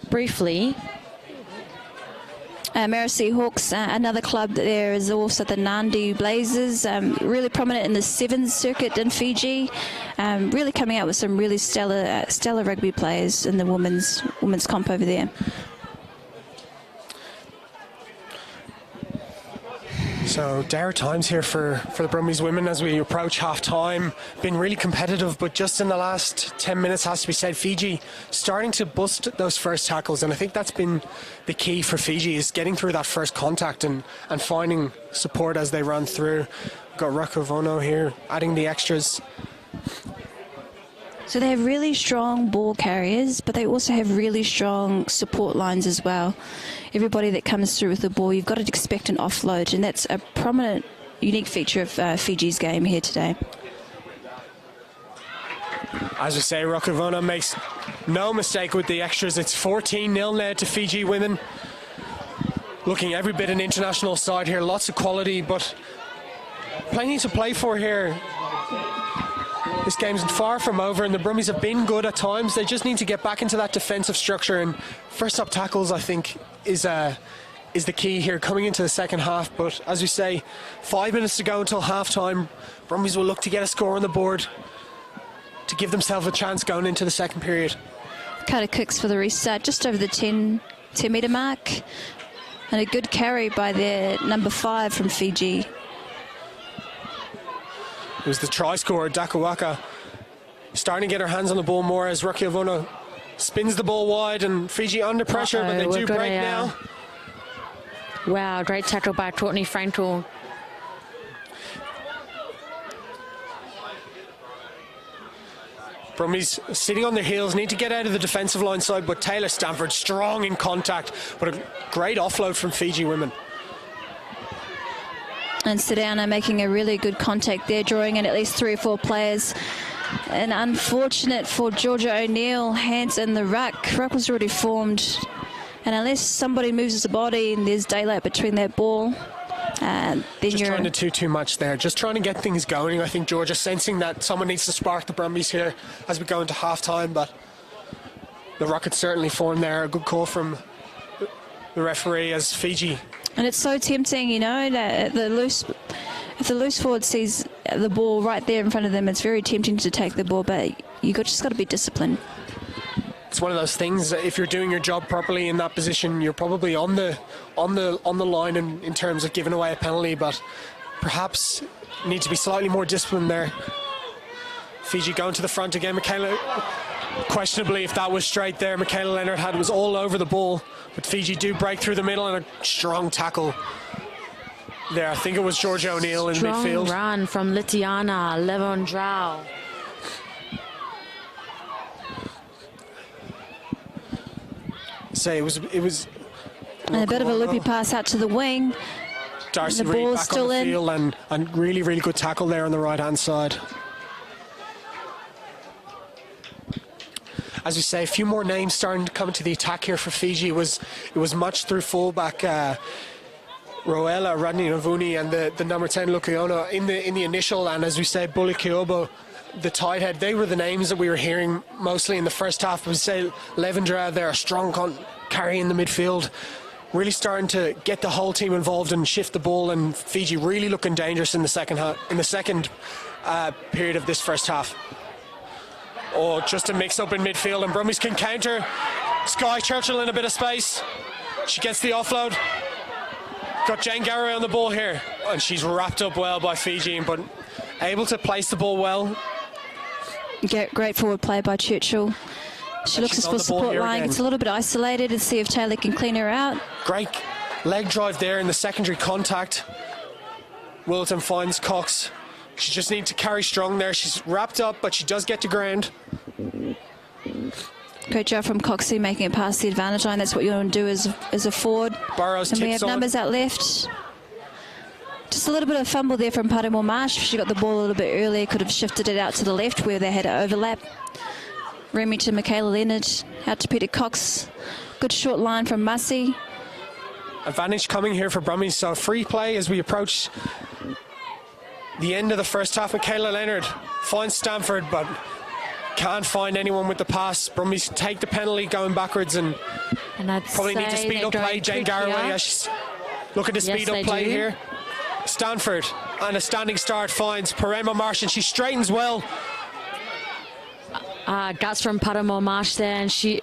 briefly. Mara Seahawks, another club there is also the Nandi Blazers, really prominent in the Sevens circuit in Fiji, really coming out with some really stellar rugby players in the women's comp over there. So dire times here for the Brumbies women as we approach half-time. Been really competitive, but just in the last 10 minutes, has to be said, Fiji starting to bust those first tackles, and I think that's been the key for Fiji, is getting through that first contact and finding support as they run through. Got Rakovono here, adding the extras. So they have really strong ball carriers, but they also have really strong support lines as well. Everybody that comes through with the ball, you've got to expect an offload, and that's a prominent, unique feature of Fiji's game here today. As we say, Rokavona makes no mistake with the extras. It's 14-0 now to Fiji women. Looking every bit an international side here. Lots of quality, but plenty to play for here. This game's far from over, and the Brumbies have been good at times. They just need to get back into that defensive structure, and first up tackles, I think, is the key here coming into the second half. But as we say, 5 minutes to go until half-time. Brumbies will look to get a score on the board to give themselves a chance going into the second period. Kind of kicks for the restart, just over the 10 metre mark. And a good carry by their number 5 from Fiji. It was the try scorer, Dakawaka, starting to get her hands on the ball more as Rokavona spins the ball wide, and Fiji under pressure, but they do break now. Wow, great tackle by Courtney Frankel. Brumbies sitting on their heels, need to get out of the defensive line side, but Taylor Stafford strong in contact, but a great offload from Fiji women. And Sedana making a really good contact there, drawing in at least 3 or 4 players. And unfortunate for Georgia O'Neill, hands in the ruck. Ruck was already formed. And unless somebody moves the body and there's daylight between that ball, then just trying to do too much there. Just trying to get things going. I think Georgia sensing that someone needs to spark the Brumbies here as we go into half-time, but the Rockets certainly formed there. A good call from the referee as Fiji. And it's so tempting, you know, that if the loose forward sees the ball right there in front of them, it's very tempting to take the ball, but just got to be disciplined. It's one of those things, if you're doing your job properly in that position, you're probably on the line in terms of giving away a penalty, but perhaps need to be slightly more disciplined there. Fiji going to the front again. Michaela, questionably if that was straight there, Michaela Leonard was all over the ball, but Fiji do break through the middle and a strong tackle there. I think it was Georgia O'Neill in midfield. Strong run from Litiana Levondrau. Say it was and a bit of a loopy pass out to the wing. Darcy the Reid ball back still on the in. field, and really, really good tackle there on the right-hand side. As we say, a few more names starting to come to the attack here for Fiji. It was much through fullback Roella Rodney Navuni and the number 10 Lukiona in the initial, and as we say, Bully Kiobo, the tight head. They were the names that we were hearing mostly in the first half. We say Levendra there, a strong carry in the midfield, really starting to get the whole team involved and shift the ball, and Fiji really looking dangerous in the second period of this first half. Oh, just a mix up in midfield, and Brumbies can counter. Sky Churchill in a bit of space. She gets the offload. Got Jane Garraway on the ball here, and she's wrapped up well by Fiji, but able to place the ball well. Great forward play by Churchill. She looks for support line. It's a little bit isolated to see if Taylor can clean her out. Great leg drive there in the secondary contact. Wilton finds Cox. She just needs to carry strong there. She's wrapped up, but she does get to ground. Great job from Coxie making it past the advantage line. That's what you want to do as a forward. Burrows and we have tips numbers out left. Just a little bit of fumble there from Paramore Marsh. She got the ball a little bit earlier, could have shifted it out to the left where they had an overlap. Remy to Michaela Leonard, out to Peter Cox. Good short line from Massey. Advantage coming here for Brumbies, so free play as we approach the end of the first half. Michaela Leonard finds Stafford, but can't find anyone with the pass. Brumbies take the penalty going backwards, and I'd probably need to speed up play. Jane Garraway, she's looking to speed up play here. Stanford and a standing start finds Parema Marsh, and she straightens well. Guts from Paramore Marsh there, and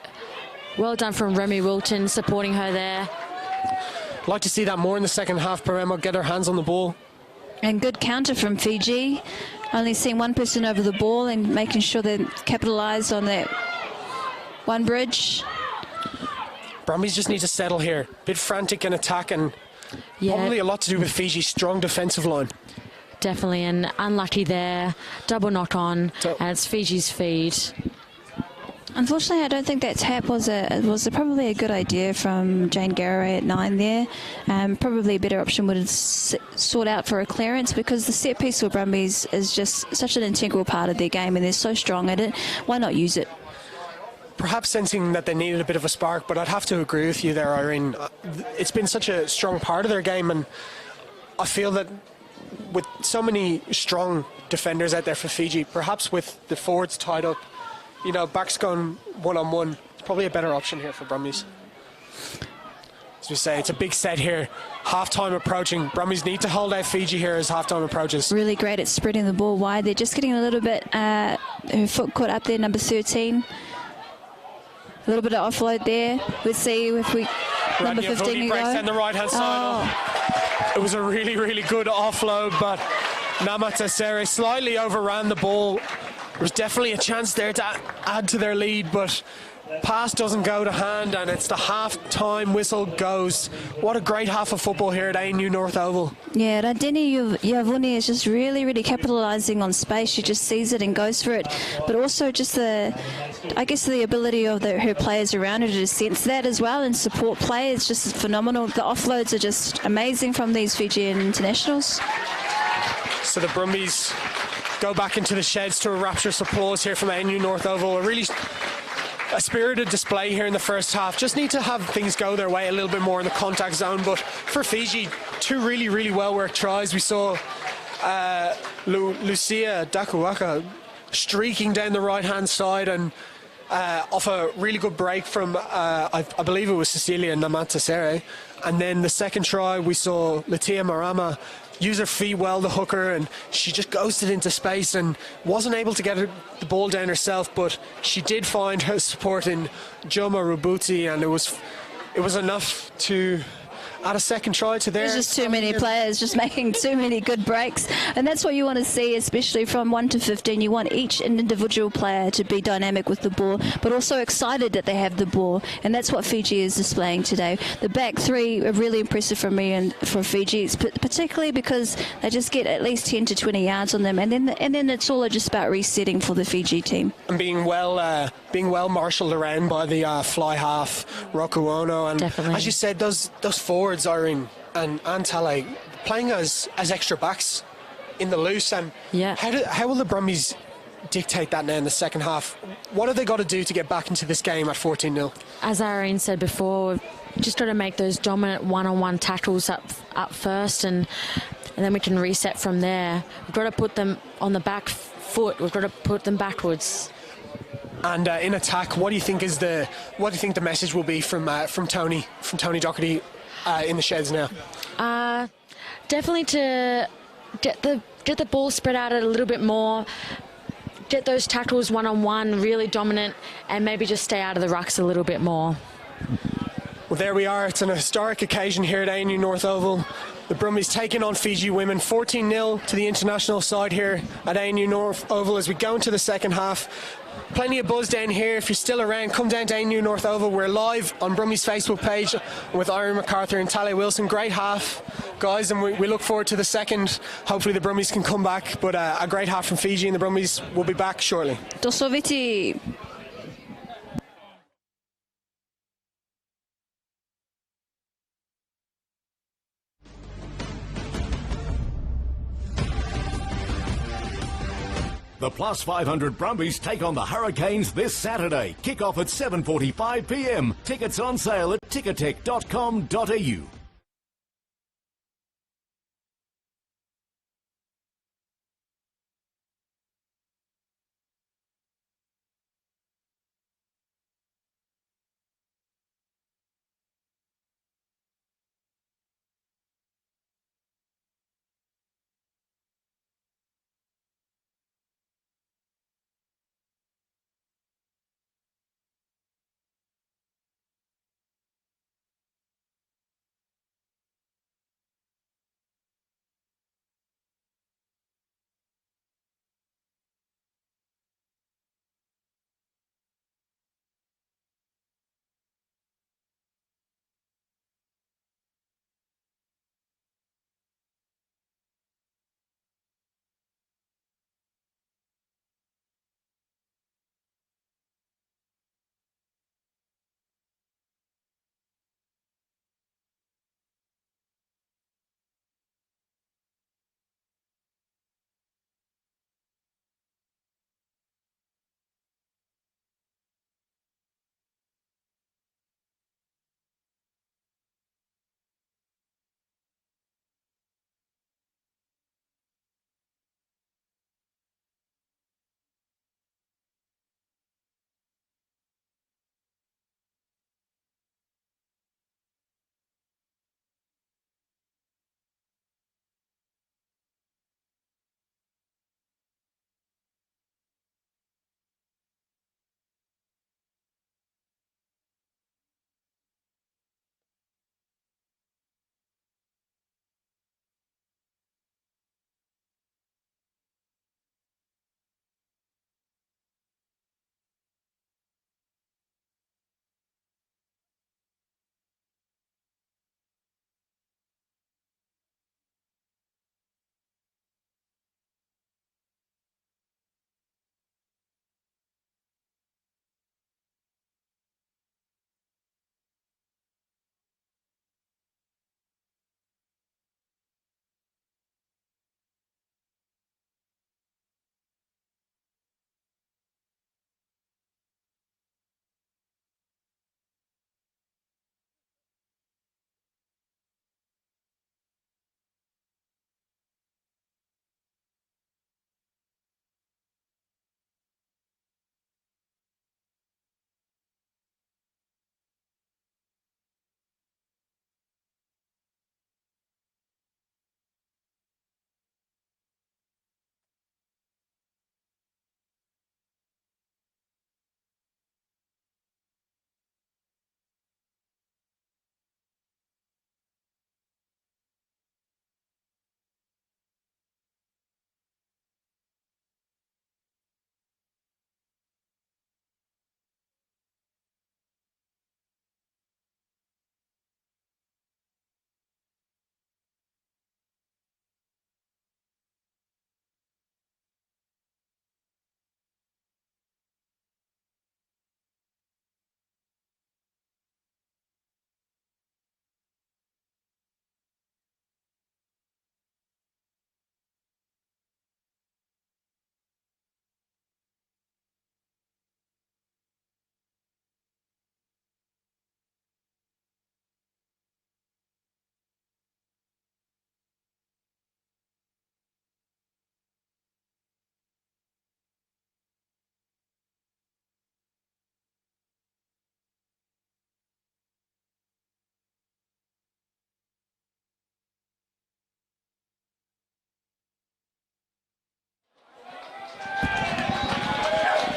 well done from Remy Wilton supporting her there. Like to see that more in the second half. Parema get her hands on the ball. And good counter from Fiji. Only seeing one person over the ball and making sure they capitalised on that one bridge. Brumbies just need to settle here. Bit frantic in attack, and probably a lot to do with Fiji's strong defensive line. Definitely, and unlucky there. Double knock on, and it's Fiji's feed. Unfortunately, I don't think that tap was probably a good idea from Jane Garraway at 9 there. Probably a better option would have sought out for a clearance, because the set piece for Brumbies is just such an integral part of their game and they're so strong at it. Why not use it? Perhaps sensing that they needed a bit of a spark, but I'd have to agree with you there, Irene. It's been such a strong part of their game, and I feel that with so many strong defenders out there for Fiji, perhaps with the forwards tied up, backs going one-on-one, it's probably a better option here for Brumbies. As we say, it's a big set here. Half-time approaching. Brumbies need to hold out Fiji here as half-time approaches. Really great at spreading the ball wide. They're just getting a little bit, her foot caught up there, number 13. A little bit of offload there. Let's see if we... Number 15 can breaks go. down the right-hand side. Oh. It was a really, really good offload, but Namatasere slightly overran the ball. There was definitely a chance there to add to their lead, but pass doesn't go to hand, and it's the half-time whistle goes. What a great half of football here at ANU North Oval. Yeah, Radini Yavuni is just really, really capitalising on space. She just sees it and goes for it. But also just the ability of her players around her to sense that as well and support play is just phenomenal. The offloads are just amazing from these Fijian internationals. So the Brumbies go back into the sheds to a rapturous applause here from ANU North Oval. A spirited display here in the first half. Just need to have things go their way a little bit more in the contact zone. But for Fiji, two really, really well-worked tries. We saw Lucia Dakuaka streaking down the right-hand side and off a really good break from, I believe it was Cecilia Namatasere. And then the second try, we saw Latia Marama use her feet well, the hooker, and she just ghosted into space and wasn't able to get the ball down herself, but she did find her support in Joma Rubuti, and it was enough to add a second try to there. There's just too many players just making too many good breaks, and that's what you want to see, especially from 1 to 15. You want each individual player to be dynamic with the ball, but also excited that they have the ball, and that's what Fiji is displaying today. The back three are really impressive for me and for Fiji, particularly because they just get at least 10 to 20 yards on them, and then it's all just about resetting for the Fiji team. And being well marshalled around by the fly half, Roku Ono, and definitely, as you said, those forwards, Irene and Antale, playing as extra backs in the loose. And yeah, how will the Brumbies dictate that now in the second half? What have they got to do to get back into this game at 14-0? As Irene said before, we've just got to make those dominant one-on-one tackles up first, and then we can reset from there. We've got to put them on the back foot. We've got to put them backwards. And in attack, what do you think the message will be from Tony Doherty in the sheds now? Definitely to get the ball spread out a little bit more, get those tackles one-on-one really dominant, and maybe just stay out of the rucks a little bit more. Well, there we are. It's an historic occasion here at ANU North Oval. The Brumbies taking on Fiji women, 14-0 to the international side here at ANU North Oval as we go into the second half. Plenty of buzz down here. If you're still around, come down to ANU North Oval. We're live on Brumbies' Facebook page with Irene MacArthur and Talia Wilson. Great half, guys, and we look forward to the second. Hopefully the Brumbies can come back, but a great half from Fiji, and the Brumbies will be back shortly. Dosoviti. The Plus 500 Brumbies take on the Hurricanes this Saturday. Kick-off at 7:45 p.m. Tickets on sale at ticketek.com.au.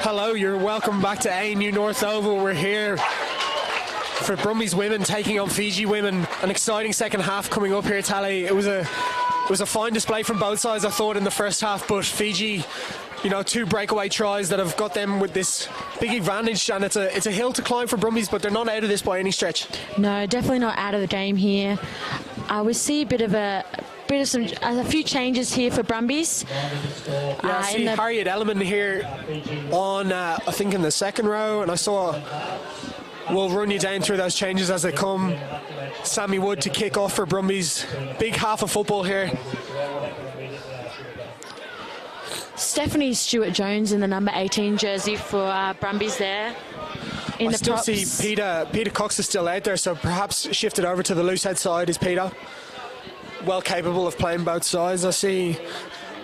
Hello, you're welcome back to ANU North Oval. We're here for Brumbies women taking on Fiji women. An exciting second half coming up here, Tally. It was a fine display from both sides, I thought, in the first half, but Fiji, you know, 2 breakaway tries that have got them with this big advantage, and it's a hill to climb for Brumbies, but they're not out of this by any stretch. No, definitely not out of the game here. We see a few changes here for Brumbies. Yeah, I see Harriet Elliman here on, I think, in the second row, and I saw, we'll run you down through those changes as they come. Sammy Wood to kick off for Brumbies. Big half of football here. Stephanie Stewart-Jones in the number 18 jersey for Brumbies there. I still see Peter Cox is still out there, so perhaps shifted over to the loose head side is Peter. Well capable of playing both sides. I see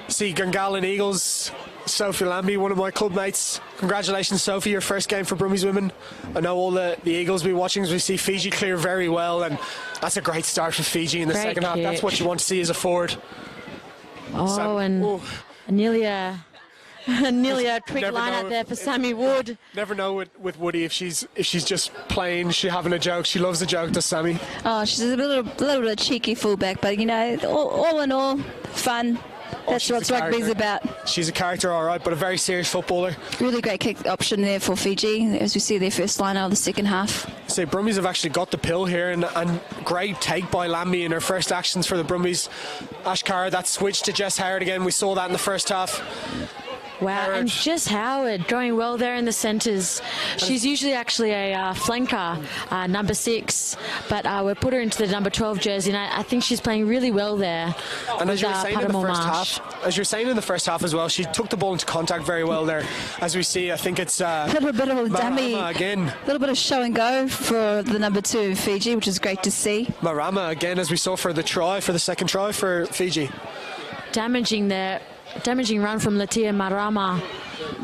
Gungahlin Eagles, Sophie Lambie, one of my club mates. Congratulations, Sophie, your first game for Brumbies women. I know all the Eagles will be watching as we see Fiji clear very well, and that's a great start for Fiji in the second half. That's what you want to see as a forward. Nearly a quick line out there for Sammy Wood. Never know with Woody if she's just playing, she's having a joke. She loves a joke, does Sammy? Oh, she's a little bit of cheeky fullback, but you know, all in all, fun. That's what rugby's about. She's a character, all right, but a very serious footballer. Really great kick option there for Fiji, as we see their first line out of the second half. So Brumbies have actually got the pill here, and great take by Lambie in her first actions for the Brumbies. Ashkara, that switch to Jess Howard again. We saw that in the first half. Wow, Howard. and Jess Howard going well there in the centres. She's usually actually a flanker, number 6, but we put her into the number 12 jersey, and I think she's playing really well there. And as you were saying in the first half, as well, she took the ball into contact very well there. As we see, I think it's a little bit of a dummy again. A little bit of show and go for the number 2 Fiji, which is great to see. Marama again, as we saw for the second try for Fiji. Damaging run from Latia Marama.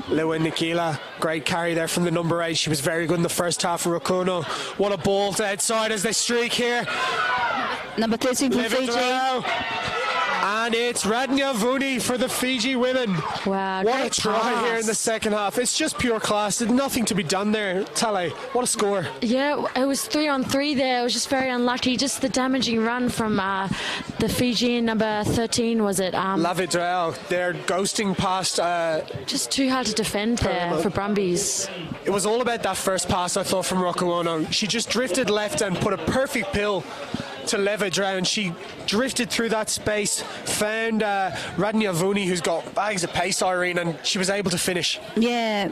Lewa Nikila, great carry there from the number 8. She was very good in the first half for Rakuno. What a ball to outside as they streak here. Number 13 for Fiji. And it's Radnya Vuni for the Fiji women. Wow, what a try here in the second half. It's just pure class. There's nothing to be done there. Tale, what a score. Yeah, it was 3-on-3 there. It was just very unlucky. Just the damaging run from the Fijian number 13, was it? Lavidrell. They're ghosting past. Just too hard to defend there for Brumbies. It was all about that first pass, I thought, from Rokuono. She just drifted left and put a perfect pill to Leva Drown. She drifted through that space, found Radnya Vuni, who's got bags of pace, Irene, and she was able to finish. Yeah,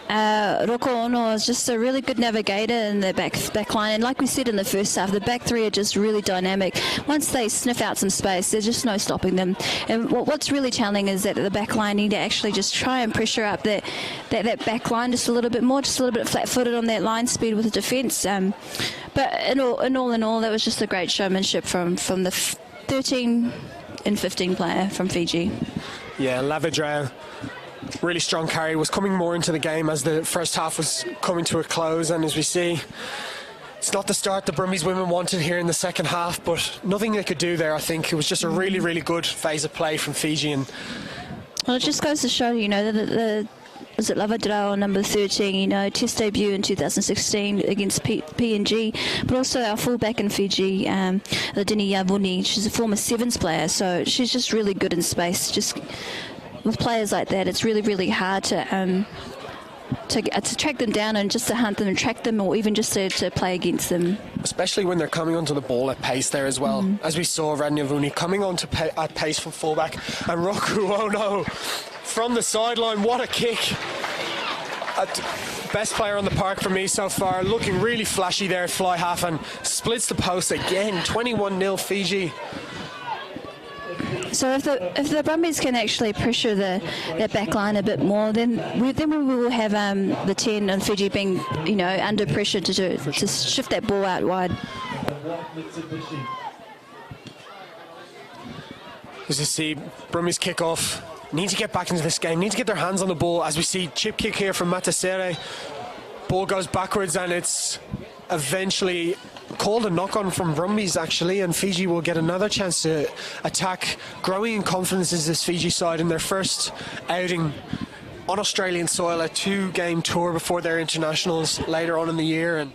Roko Ono is just a really good navigator in the back line, and like we said in the first half, the back three are just really dynamic. Once they sniff out some space, there's just no stopping them. And what's really telling is that the back line need to actually just try and pressure up that back line just a little bit more, just a little bit flat-footed on that line speed with the defence. But in all, that was just a great showmanship from the 13 and 15 player from Fiji. Yeah, Lavidrell, really strong carry, was coming more into the game as the first half was coming to a close, and as we see, it's not the start the Brumbies women wanted here in the second half, but nothing they could do there. I think it was just a really, really good phase of play from Fiji. And well, it just goes to show, you know, that was it Lavadrao, number 13, you know, test debut in 2016 against PNG, but also our fullback in Fiji, Ladini Yavuni. She's a former Sevens player, so she's just really good in space. Just with players like that, it's really, really hard to track them down and just to hunt them and track them, or even just to play against them. Especially when they're coming onto the ball at pace there as well. As we saw Radnya Vuni coming on at pace from fullback, and Roku Ono from the sideline. What a kick. Best player on the park for me so far, looking really flashy there at fly half, and splits the post again. 21-0 Fiji. So if the Brumbies can actually pressure their back line a bit more, then we will have the 10 and Fiji being, you know, under pressure to shift that ball out wide. As you see, Brumbies kick off. Need to get back into this game, need to get their hands on the ball. As we see, chip kick here from Matasere. Ball goes backwards, and it's eventually called a knock-on from Brumbies, actually, and Fiji will get another chance to attack. Growing in confidence is this Fiji side in their first outing on Australian soil, a 2-game tour before their internationals later on in the year, and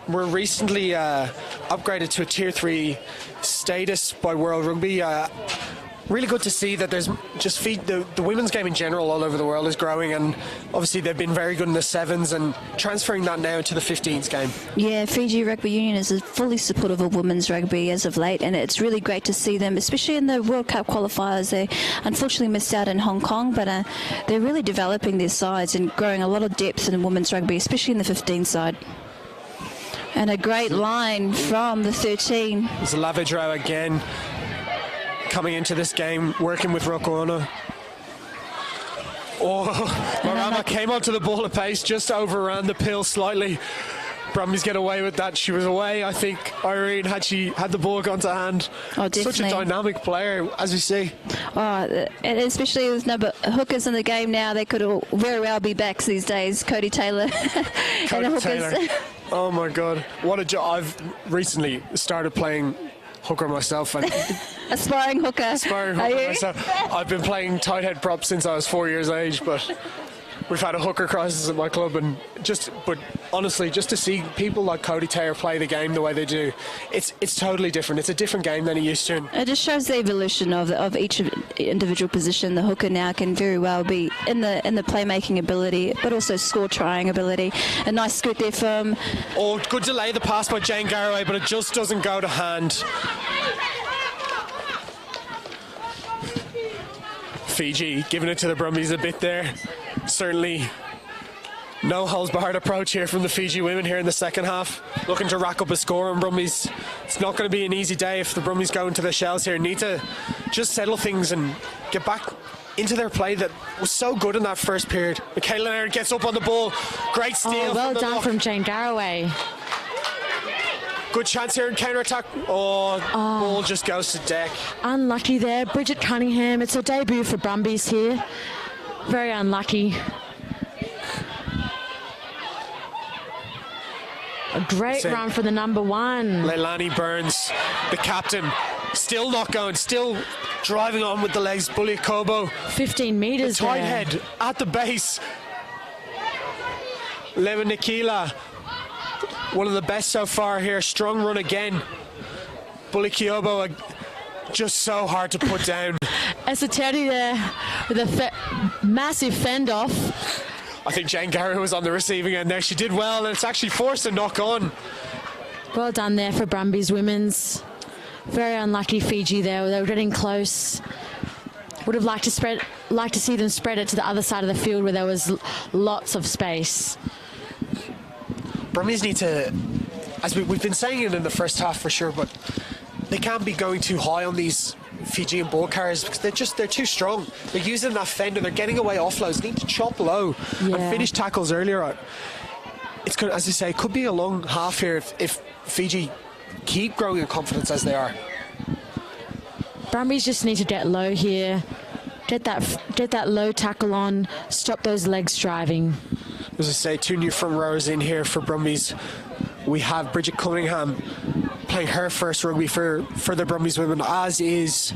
were recently upgraded to a Tier 3 status by World Rugby. Really good to see that there's just the women's game in general all over the world is growing, and obviously they've been very good in the 7s and transferring that now to the 15s game. Yeah, Fiji Rugby Union is fully supportive of women's rugby as of late, and it's really great to see them, especially in the World Cup qualifiers. They unfortunately missed out in Hong Kong, but they're really developing their sides and growing a lot of depth in women's rugby, especially in the 15 side. And a great line from the 13. It's Lavidreau again coming into this game, working with Rokoano. Marama came onto the ball at pace, just overran the pill slightly. Brumbies get away with that. She was away, I think, Irene, had she had the ball gone to hand. Oh, definitely. Such a dynamic player, as we see. Oh, and especially with number hookers in the game now, they could all very well be backs these days. Cody Taylor. Cody Taylor. Oh my God. What a job. I've recently started playing hooker myself. And Aspiring hooker. Myself. I've been playing tight head prop since I was 4 years of age, but we've had a hooker crisis at my club, and but honestly, just to see people like Cody Taylor play the game the way they do, it's totally different. It's a different game than he used to. It just shows the evolution of each individual position. The hooker now can very well be in the playmaking ability, but also score trying ability. A nice scoot there from. Oh, good delay the pass by Jane Garraway, but it just doesn't go to hand. Fiji giving it to the Brumbies a bit there. Certainly no holds barred approach here from the Fiji women here in the second half, looking to rack up a score on Brumbies. It's not going to be an easy day if the Brumbies go into the shells here. Need to just settle things and get back into their play that was so good in that first period. Michaela Nairn gets up on the ball. Great steal. Well done lock. from Jane Garraway. Good chance here in counter-attack. Ball just goes to deck. Unlucky there. Bridget Cunningham. It's her debut for Brumbies here. Very unlucky. A great run for the number 1. Leilani Burns, the captain, still not going, still driving on with the legs. Bully Kobo. 15 metres The tight there. head at the base. Leva Nikila, one of the best so far here. Strong run again. Bully Kiobo, just so hard to put down. Esateri there with a massive fend off. I think Jane Garrow was on the receiving end there. She did well, and it's actually forced a knock on. Well done there for Brumbies women's. Very unlucky Fiji there. They were getting close. Would have liked to see them spread it to the other side of the field where there was lots of space. Brumbies need to, as we've been saying it in the first half for sure, but they can't be going too high on these Fijian ball carriers because they're too strong. They're using that fender. They're getting away offloads. They need to chop low and finish tackles earlier. It's good, as you say, it could be a long half here if Fiji keep growing in confidence as they are. Brumbies just need to get low here. Get that low tackle on. Stop those legs driving. As I say, 2 new front rowers in here for Brumbies. We have Bridget Cunningham playing her first rugby for the Brumbies women, as is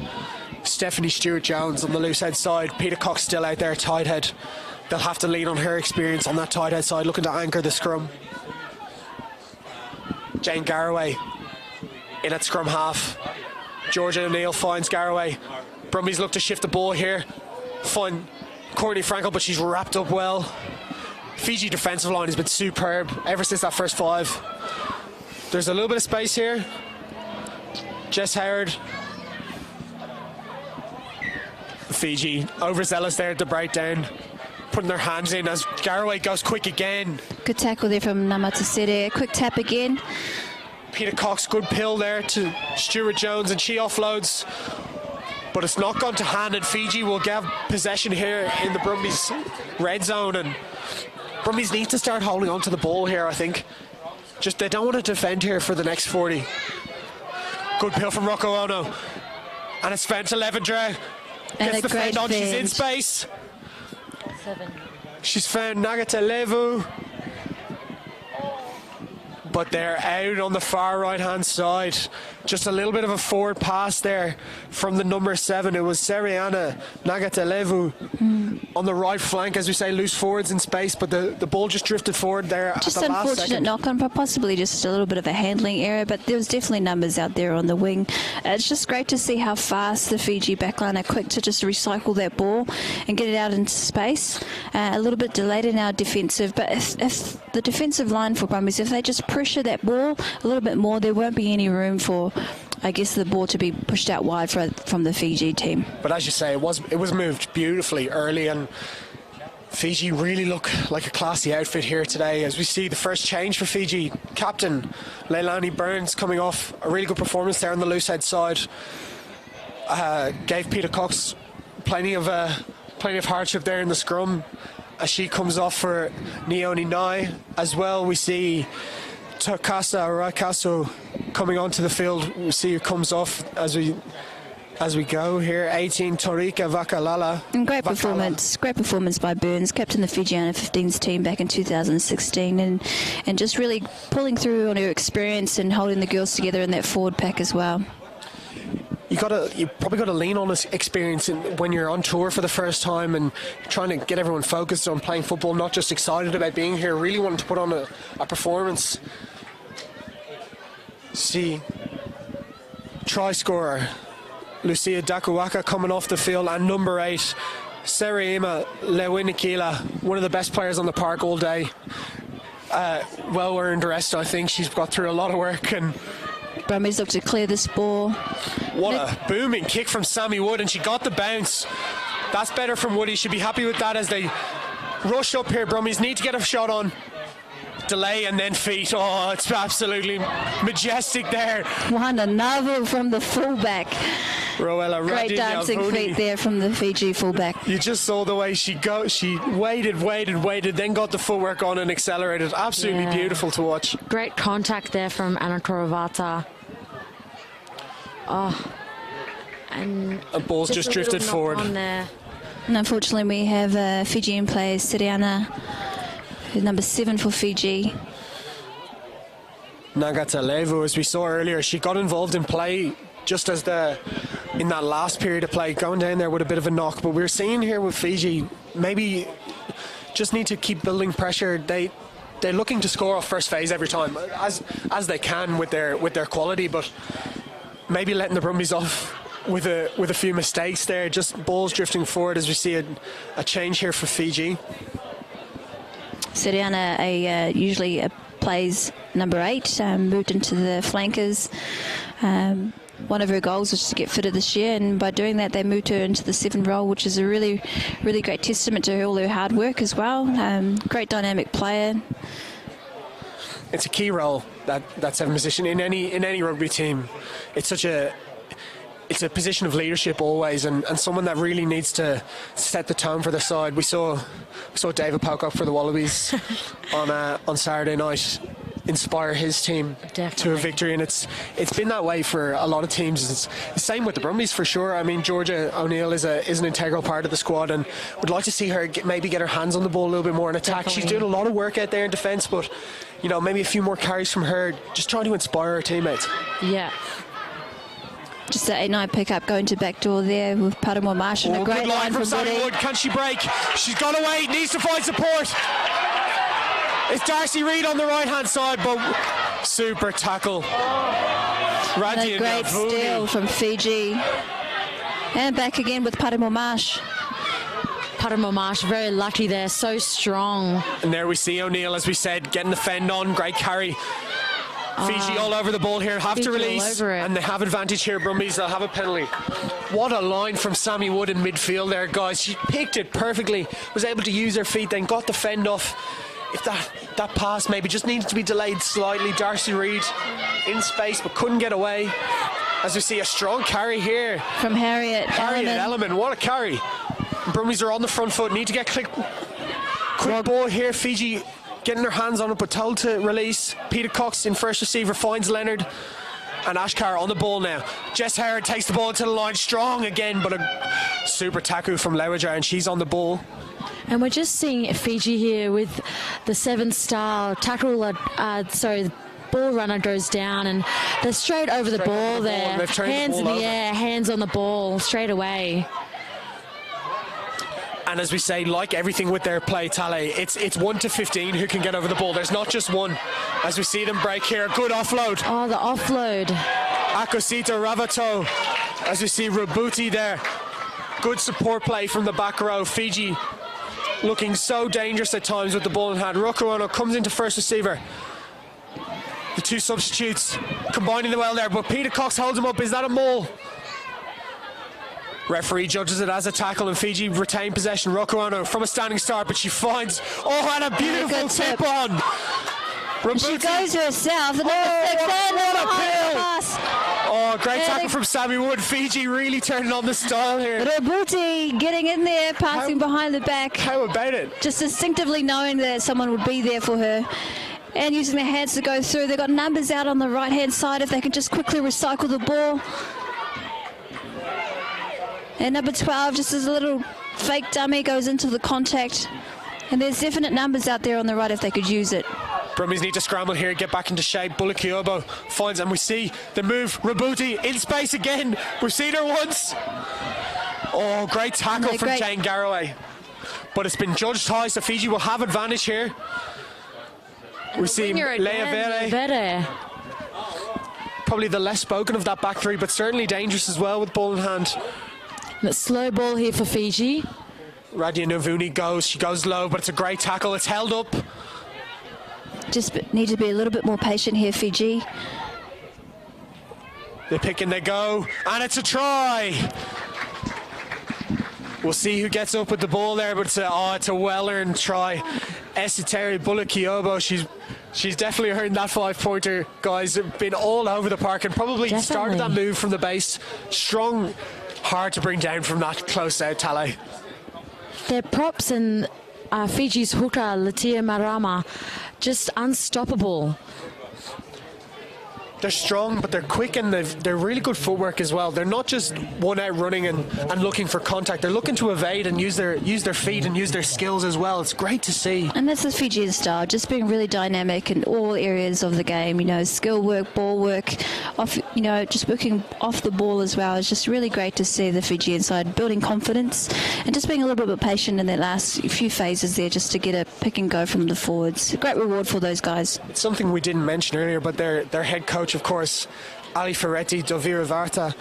Stephanie Stewart-Jones on the loose head side. Peter Cox still out there, tight head. They'll have to lean on her experience on that tight head side, looking to anchor the scrum. Jane Garraway in at scrum half. Georgia O'Neill finds Garraway. Brumbies look to shift the ball here. Find Courtney Frankel, but she's wrapped up well. Fiji defensive line has been superb ever since that first 5. There's a little bit of space here. Jess Howard. Fiji overzealous there at the breakdown, putting their hands in as Garraway goes quick again. Good tackle there from Namatasere. Quick tap again. Peter Cox, good pill there to Stewart-Jones, and she offloads. But it's not gone to hand, and Fiji will get possession here in the Brumbies red zone. And Brumbies need to start holding on to the ball here, I think. Just they don't want to defend here for the next 40. Good pill from Rocco Ono. And it's Sven to Levendre. Gets the fend on, she's in space. 7. She's found Nagata Levu. But they're out on the far right hand side. Just a little bit of a forward pass there from the number 7. It was Seriana Nagatalevu on the right flank, as we say, loose forwards in space, but the ball just drifted forward there Just at the last unfortunate second. knock-on, but possibly just a little bit of a handling error, but there was definitely numbers out there on the wing. It's just great to see how fast the Fiji backline are quick to just recycle that ball and get it out into space. A little bit delayed in our defensive, but if the defensive line for Brumbies, if they just pressure that ball a little bit more, there won't be any room for, I guess, the ball to be pushed out wide from the Fiji team. But as you say, it was moved beautifully early, and Fiji really look like a classy outfit here today as we see the first change for Fiji. Captain Leilani Burns coming off a really good performance there on the loose head side. Gave Peter Cox plenty of hardship there in the scrum as she comes off for Nioni Nai. As well, we see Takasa Rakaso coming onto the field. We see who comes off as we go here. 18 Torika Vakalala. And great performance by Burns, captain the Fiji Under-15s team back in 2016, and just really pulling through on her experience and holding the girls together in that forward pack as well. You probably got to lean on this experience when you're on tour for the first time and trying to get everyone focused on playing football, not just excited about being here, really wanting to put on a performance. See, try scorer Lucia Dakuwaka coming off the field, and number 8 Seriema Lewinikila, one of the best players on the park all day. Well earned rest, I think. She's got through a lot of work, and Brumbies look to clear this ball. What a booming kick from Sammy Wood, and she got the bounce. That's better from Woody. Should be happy with that as they rush up here. Brumbies need to get a shot on. Delay and then feet. Oh, it's absolutely majestic there. Wanda Navu from the fullback. Roella Great dancing Radinavuni. feet there from the Fiji fullback. You just saw the way she waited, then got the footwork on and accelerated. Absolutely beautiful to watch. Great contact there from Anna Toravata. Oh, and ball's just a drifted little knock forward. on there. And unfortunately, we have Fijian player Siriana, number 7 for Fiji. Nagatalevu, as we saw earlier, she got involved in play just as in that last period of play, going down there with a bit of a knock. But we're seeing here with Fiji, maybe just need to keep building pressure. They're looking to score off first phase every time, as they can with their quality, but maybe letting the Brumbies off with a few mistakes there. Just balls drifting forward as we see a change here for Fiji. Siriana usually plays number 8, moved into the flankers. One of her goals was to get fitter this year, and by doing that they moved her into the 7 role, which is a really, really great testament to all her hard work as well. Great dynamic player. It's a key role, that 7 position in any rugby team. It's a position of leadership always, and someone that really needs to set the tone for the side. We saw David Pocock for the Wallabies on Saturday night inspire his team to a victory, and it's been that way for a lot of teams. It's the same with the Brumbies for sure. I mean, Georgia O'Neill is an integral part of the squad, and would like to see her maybe get her hands on the ball a little bit more in attack. She's doing a lot of work out there in defence, but maybe a few more carries from her, just trying to inspire her teammates. Yeah. Just an 8-9 pick-up going to back door there with Paramore Marsh, and a great good line from Sammy Woody. Wood. Can she break? She's got away, needs to find support. It's Darcy Reid on the right-hand side, but super tackle. And a great steal from Fiji. And back again with Paramore Marsh. Paramore Marsh, very lucky there, so strong. And there we see O'Neill, as we said, getting the fend on. Great carry. Fiji all over the ball here, have Fiji to all release, over it. and they have advantage here. Brumbies, they'll have a penalty. What a line from Sammy Wood in midfield there, guys. She picked it perfectly, was able to use her feet, then got the fend off. If that pass maybe just needed to be delayed slightly. Darcy Reid in space but couldn't get away. As we see a strong carry here From Harriet Elliman. What a carry. Brumbies are on the front foot, need to get quick ball here. Fiji getting their hands on it but told to release. Peter Cox in first receiver finds Leonard, and Ashkar on the ball now. Jess Howard takes the ball to the line, strong again, but a super tackle from Lewajar, and she's on the ball. And we're just seeing Fiji here with the 7 style tackle, ball runner goes down, and they're straight over the ball there. Hands in the air, hands on the ball straight away. And as we say, like everything with their play, Tale, it's 1 to 15 who can get over the ball. There's not just one. As we see them break here, good offload. Oh, the offload. Akosita Ravato, as we see Rabuti there. Good support play from the back row. Fiji looking so dangerous at times with the ball in hand. Rokuano comes into first receiver. The two substitutes combining them well there, but Peter Cox holds him up. Is that a maul? Referee judges it as a tackle, and Fiji retain possession. Rokuano from a standing start, but she finds, and a beautiful tip on. She goes herself. And great tackle from Sammy Wood. Fiji really turning on the style here. Rabuti getting in there, passing behind the back. How about it? Just instinctively knowing that someone would be there for her. And using their hands to go through. They've got numbers out on the right-hand side if they can just quickly recycle the ball. And number 12, just as a little fake dummy, goes into the contact. And there's definite numbers out there on the right if they could use it. Brumbies need to scramble here, get back into shape. Bulakiobo finds, and we see the move. Rabuti in space again. We've seen her once. Oh, great tackle from Jane Garraway. But it's been judged high, so Fiji will have advantage here. We see Leia Vere. Probably the less spoken of that back three, but certainly dangerous as well with ball in hand. That slow ball here for Fiji. Radia Navuni goes, she goes low, but it's a great tackle. It's held up. Just need to be a little bit more patient here, Fiji. They pick and they go, and it's a try. We'll see who gets up with the ball there, but it's a well-earned try. Esiteri Bulakiobo, she's definitely earned that 5-pointer, guys. Been all over the park and probably started that move from the base. Strong, hard to bring down from that close out, Tale. Their props and Fiji's hooker, Latia Marama, just unstoppable. They're strong, but they're quick, and they're really good footwork as well. They're not just one out running and looking for contact. They're looking to evade and use their feet and use their skills as well. It's great to see. And that's the Fijian style, just being really dynamic in all areas of the game. You know, skill work, ball work, just working off the ball as well. It's just really great to see the Fijian side building confidence and just being a little bit patient in their last few phases there, just to get a pick and go from the forwards. A great reward for those guys. It's something we didn't mention earlier, but their head coach, of course, Ali Ferretti Dovira Varta,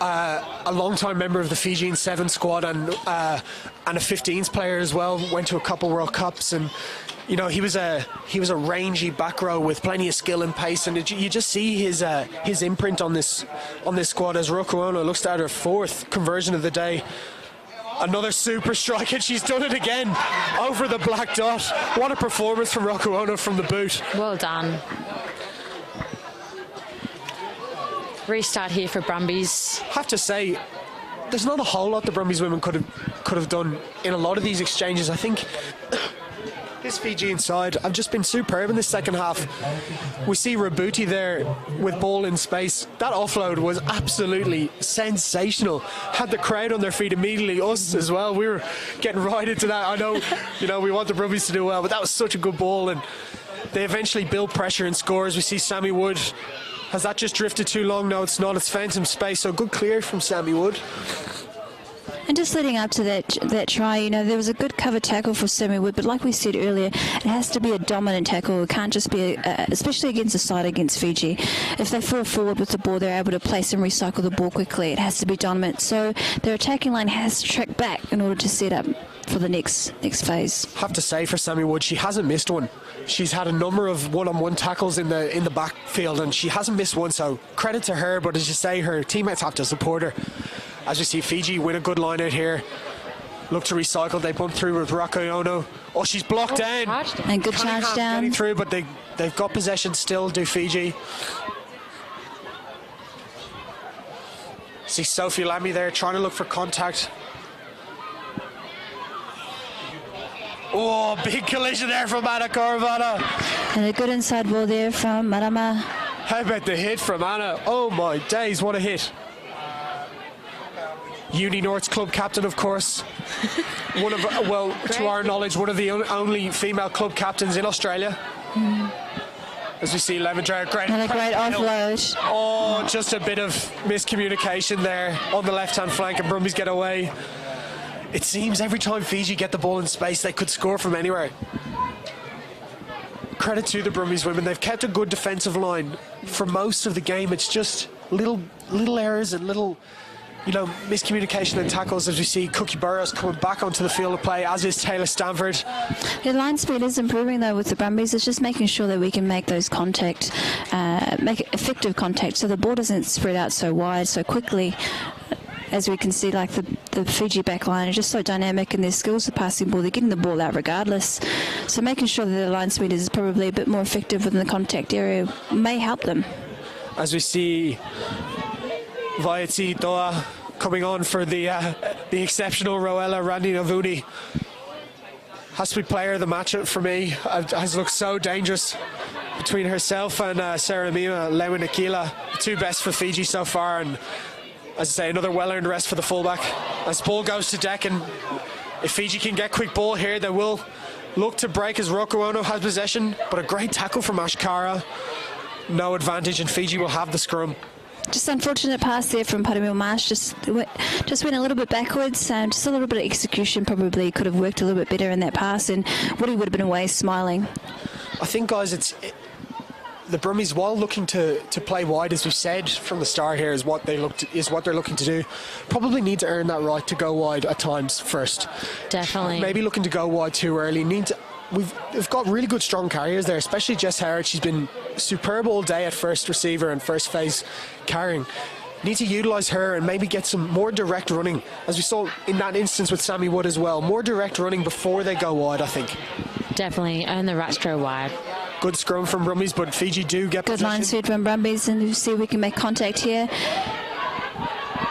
a long-time member of the Fijian 7 squad and a 15s player as well. Went to a couple World Cups, and he was a rangy back row with plenty of skill and pace, and you just see his imprint on this squad as Rokuano looks at her 4th conversion of the day. Another super strike, and she's done it again over the black dot. What a performance from Rokuano from the boot. Well done. Restart here for Brumbies. Have to say, there's not a whole lot the Brumbies women could have done in a lot of these exchanges. I think this Fijian side have just been superb in the second half. We see Rabuti there with ball in space. That offload was absolutely sensational. Had the crowd on their feet immediately, us as well. We were getting right into that. I know, we want the Brumbies to do well, but that was such a good ball, and they eventually build pressure and scores. We see Sammy Wood. Has that just drifted too long? No, it's not. It's found some space. So good clear from Sammy Wood. And just leading up to that try, there was a good cover tackle for Sammy Wood, but like we said earlier, it has to be a dominant tackle. It can't just be, especially against a side against Fiji. If they fall forward with the ball, they're able to place and recycle the ball quickly. It has to be dominant. So their attacking line has to track back in order to set up for the next phase. Have to say for Sammy Wood, she hasn't missed one. She's had a number of one-on-one tackles in the backfield, and she hasn't missed one, so credit to her. But as you say, her teammates have to support her. As you see, Fiji win a good line out here. Look to recycle. They bump through with Rakoyono. Oh, she's blocked down. And good charge down. Getting through, but they've got possession still, do Fiji. See Sophie Lamy there trying to look for contact. Oh, big collision there from Anna Caravana. And a good inside ball there from Marama. How about the hit from Anna? Oh my days, what a hit. Uni North's club captain, of course. To our knowledge, one of the only female club captains in Australia. As we see Levendrag, And a great offload. Oh, just a bit of miscommunication there on the left-hand flank, and Brumbies get away. It seems every time Fiji get the ball in space, they could score from anywhere. Credit to the Brumbies women. They've kept a good defensive line for most of the game. It's just little errors and little, miscommunication and tackles, as we see Cookie Burrows coming back onto the field of play, as is Taylor Stafford. The line speed is improving though with the Brumbies. It's just making sure that we can make those make effective contact, so the ball doesn't spread out so wide so quickly. As we can see, like the Fiji back line is just so dynamic, and their skills of passing ball, they're getting the ball out regardless. So making sure that the line speed is probably a bit more effective within the contact area may help them. As we see Vaiati Doa coming on for the exceptional Roella Randy Navuni. Has to be player of the match for me. Has looked so dangerous between herself and Sarah Mima Lewinikila, the two best for Fiji so far. And as I say, another well-earned rest for the fullback. As ball goes to deck, and if Fiji can get quick ball here, they will look to break as Rokuono has possession. But a great tackle from Ashkara. No advantage, and Fiji will have the scrum. Just unfortunate pass there from Paramil Marsh. Just went a little bit backwards. Just a little bit of execution probably could have worked a little bit better in that pass, and Woody would have been away smiling. I think, guys, the Brumbies, while looking to play wide, as we said from the start here, is what they're looking to do. Probably need to earn that right to go wide at times first. Definitely. Maybe looking to go wide too early. We've got really good strong carriers there, especially Jess Howard. She's been superb all day at first receiver and first phase carrying. Need to utilise her and maybe get some more direct running, as we saw in that instance with Sammy Wood as well. More direct running before they go wide, I think. Definitely earn the right to go wide. Good scrum from Brumbies, but Fiji do get good possession. line speed from Brumbies, and you see we can make contact here.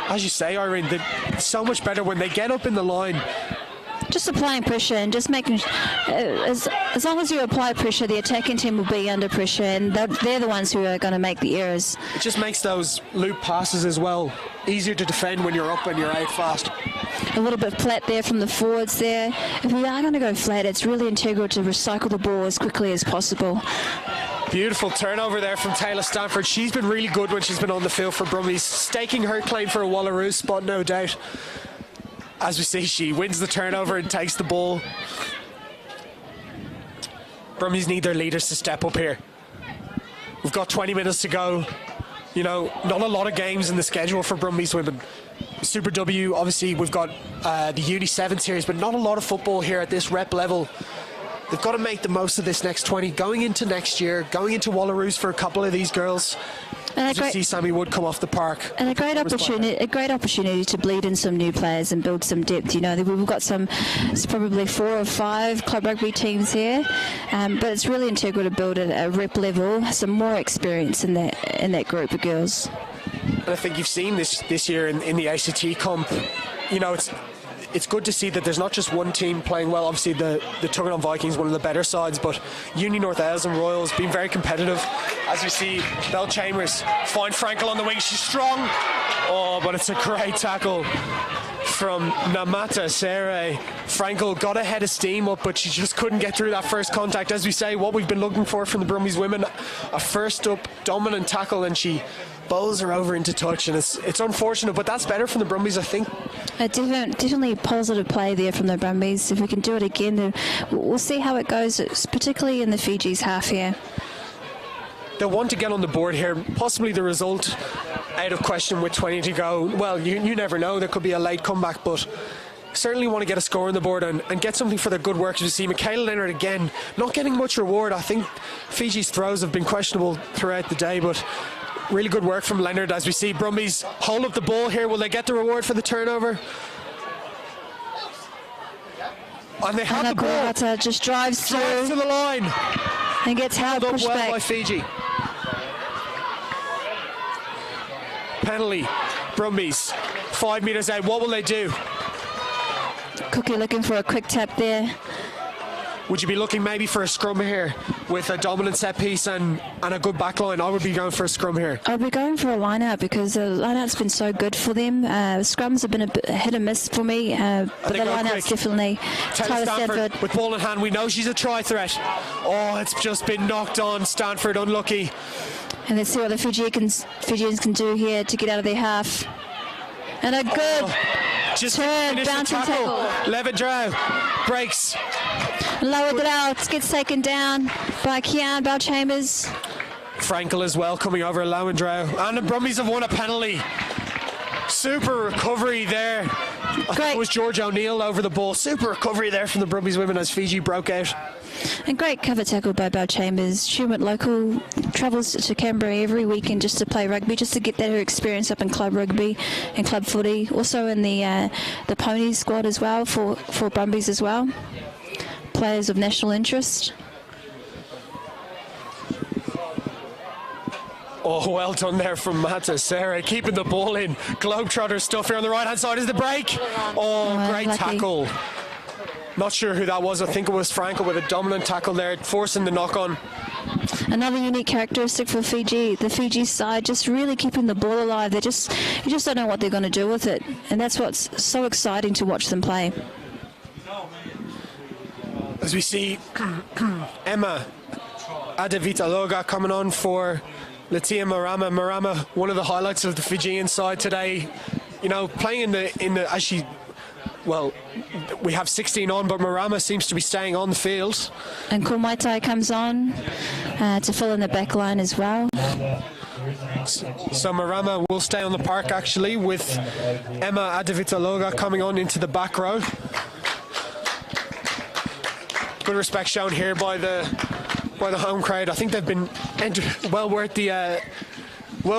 As you say, Irene, so much better when they get up in the line. Just applying pressure and just making, as long as you apply pressure, the attacking team will be under pressure, and they're the ones who are going to make the errors. It just makes those loop passes as well easier to defend when you're up and you're out fast. A little bit flat there from the forwards there. If we are going to go flat, it's really integral to recycle the ball as quickly as possible. Beautiful turnover there from Taylor Stafford. She's been really good when she's been on the field for Brumbies, staking her claim for a Wallaroo spot, no doubt. As we see, she wins the turnover and takes the ball. Brumbies need their leaders to step up here. We've got 20 minutes to go. Not a lot of games in the schedule for Brumbies women. Super W, obviously, we've got the Uni 7 series, but not a lot of football here at this rep level. They've got to make the most of this next 20, going into next year, going into Wallaroos for a couple of these girls. And as you see Sammy Wood come off the park. And a great opportunity to bleed in some new players and build some depth. We've got it's probably 4 or 5 club rugby teams here, but it's really integral to build at a rep level, some more experience in that group of girls. And I think you've seen this year in the ACT comp. It's good to see that there's not just one team playing well. Obviously, the Tuggeranong Vikings, one of the better sides, but Union North Wales and Royals being very competitive. As we see, Belle Chambers find Frankel on the wing. She's strong. Oh, but it's a great tackle from Namata Sere. Frankel got a head of steam up, but she just couldn't get through that first contact. As we say, what we've been looking for from the Brumbies women, a first up dominant tackle, and she bowls her over into touch, and it's unfortunate, but that's better from the Brumbies, I think. Definitely positive play there from the Brumbies. If we can do it again, then we'll see how it goes, particularly in the Fiji's half here. They'll want to get on the board here, possibly the result out of question with 20 to go. Well, you never know, there could be a late comeback, but certainly want to get a score on the board and get something for their good work. As you see, Michaela Leonard again, not getting much reward. I think Fiji's throws have been questionable throughout the day, but really good work from Leonard. As we see Brumbies hold up the ball here. Will they get the reward for the turnover? And they have the ball. Just drives through to the line and gets held up well back by Fiji. Penalty. Brumbies 5 metres out. What will they do? Cookie looking for a quick tap there. Would you be looking maybe for a scrum here with a dominant set piece and a good back line? I would be going for a scrum here. I'll be going for a line-out because the line-out's been so good for them. Scrums have been a bit hit and miss for me, but the line-out's definitely Taylor Stafford with ball in hand. We know she's a try threat. Oh, it's just been knocked on. Stanford unlucky. And let's see what the Fijians can do here to get out of their half. And a good just turn, bouncing tackle. Levendrau breaks. Lowered it out, gets taken down by Kian Bell-Chambers. Frankel as well coming over Levendrau. And the Brumbies have won a penalty. Super recovery there. I think it was George O'Neill over the ball. Super recovery there from the Brumbies women as Fiji broke out. And great cover tackle by Bell-Chambers. She went local, travels to Canberra every weekend just to play rugby, just to get that her experience up in club rugby and club footy. Also in the Ponies squad as well for Brumbies as well. Players of national interest. Oh, well done there from Mata Sarah, keeping the ball in. Globetrotter stuff here on the right-hand side is the break. Oh, great tackle. Not sure who that was. I think it was Frankel with a dominant tackle there, forcing the knock-on. Another unique characteristic for Fiji, the Fiji side, just really keeping the ball alive. You just don't know what they're going to do with it. And that's what's so exciting to watch them play. As we see Emma Adevitaloga coming on for Latia Marama. Marama, one of the highlights of the Fijian side today. You know, playing in the as she, well, we have 16 on, but Marama seems to be staying on the field. And Kumaitai comes on to fill in the back line as well. So Marama will stay on the park actually, with Emma Adevitaloga coming on into the back row. Good respect shown here by the home crowd. I think they've been well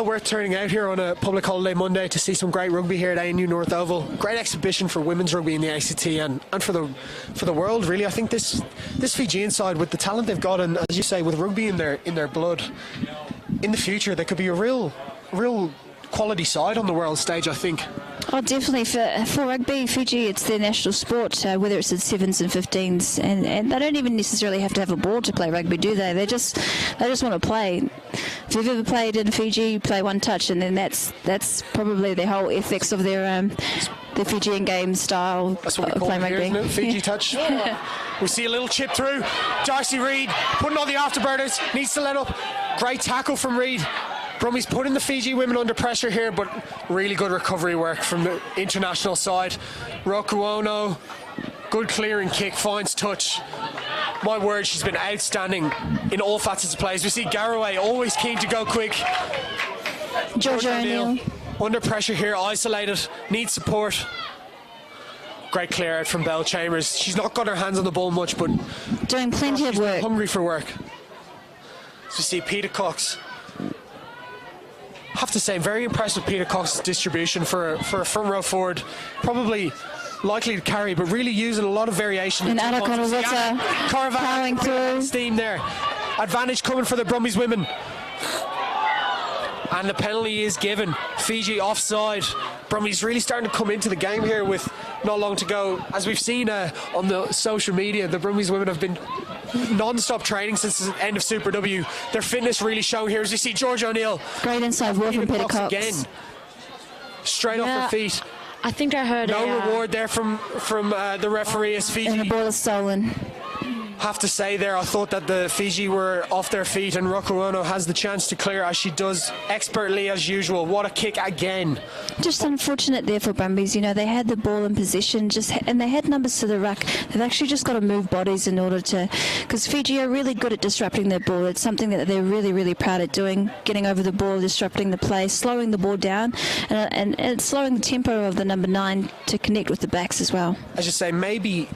worth turning out here on a public holiday Monday to see some great rugby here at ANU North Oval. Great exhibition for women's rugby in the ACT and for the world really. I think this Fijian side, with the talent they've got, and as you say, with rugby in their blood, in the future they could be a real quality side on the world stage, I think. Oh, definitely. For rugby, Fiji, it's their national sport, whether it's in 7s and 15s. And they don't even necessarily have to have a ball to play rugby, do they? They just want to play. If you've ever played in Fiji, you play one touch, and then that's probably the whole ethics of their Fijian game style that's what we of call playing it here, rugby. isn't it? Fiji touch. Yeah. We see a little chip through. Darcy Reid putting on the afterburners, needs to let up. Great tackle from Reid. Brumbies putting the Fiji women under pressure here, but really good recovery work from the international side. Rokuono, good clearing kick, finds touch. My word, she's been outstanding in all facets of plays. We see Garraway always keen to go quick. George O'Neill under pressure here, isolated, needs support. Great clear out from Bell-Chambers. She's not got her hands on the ball much, but doing plenty of work. Hungry for work. So we see Peter Cox. I have to say, I'm very impressed with Peter Cox's distribution for a front row forward. Probably likely to carry, but really using a lot of variation. And Anna Konovita powering through. Steam there. Advantage coming for the Brumbies women. And the penalty is given. Fiji offside. Brumbies really starting to come into the game here with not long to go. As we've seen on the social media, the Brumbies women have been non-stop training since the end of Super W. Their fitness really shown here as we see George O'Neill. Great inside work from Peter Cox. Again. Straight off her feet. I think I heard no reward there from the referee as Fiji. And the ball is stolen. Have to say there, I thought that the Fiji were off their feet, and Rokuono has the chance to clear as she does expertly as usual. What a kick again. Just unfortunate there for Brumbies. You know, they had the ball in possession, and they had numbers to the ruck. They've actually just got to move bodies in order to, because Fiji are really good at disrupting their ball. It's something that they're really, really proud at doing, getting over the ball, disrupting the play, slowing the ball down, and slowing the tempo of the number 9 to connect with the backs as well. As you say, maybe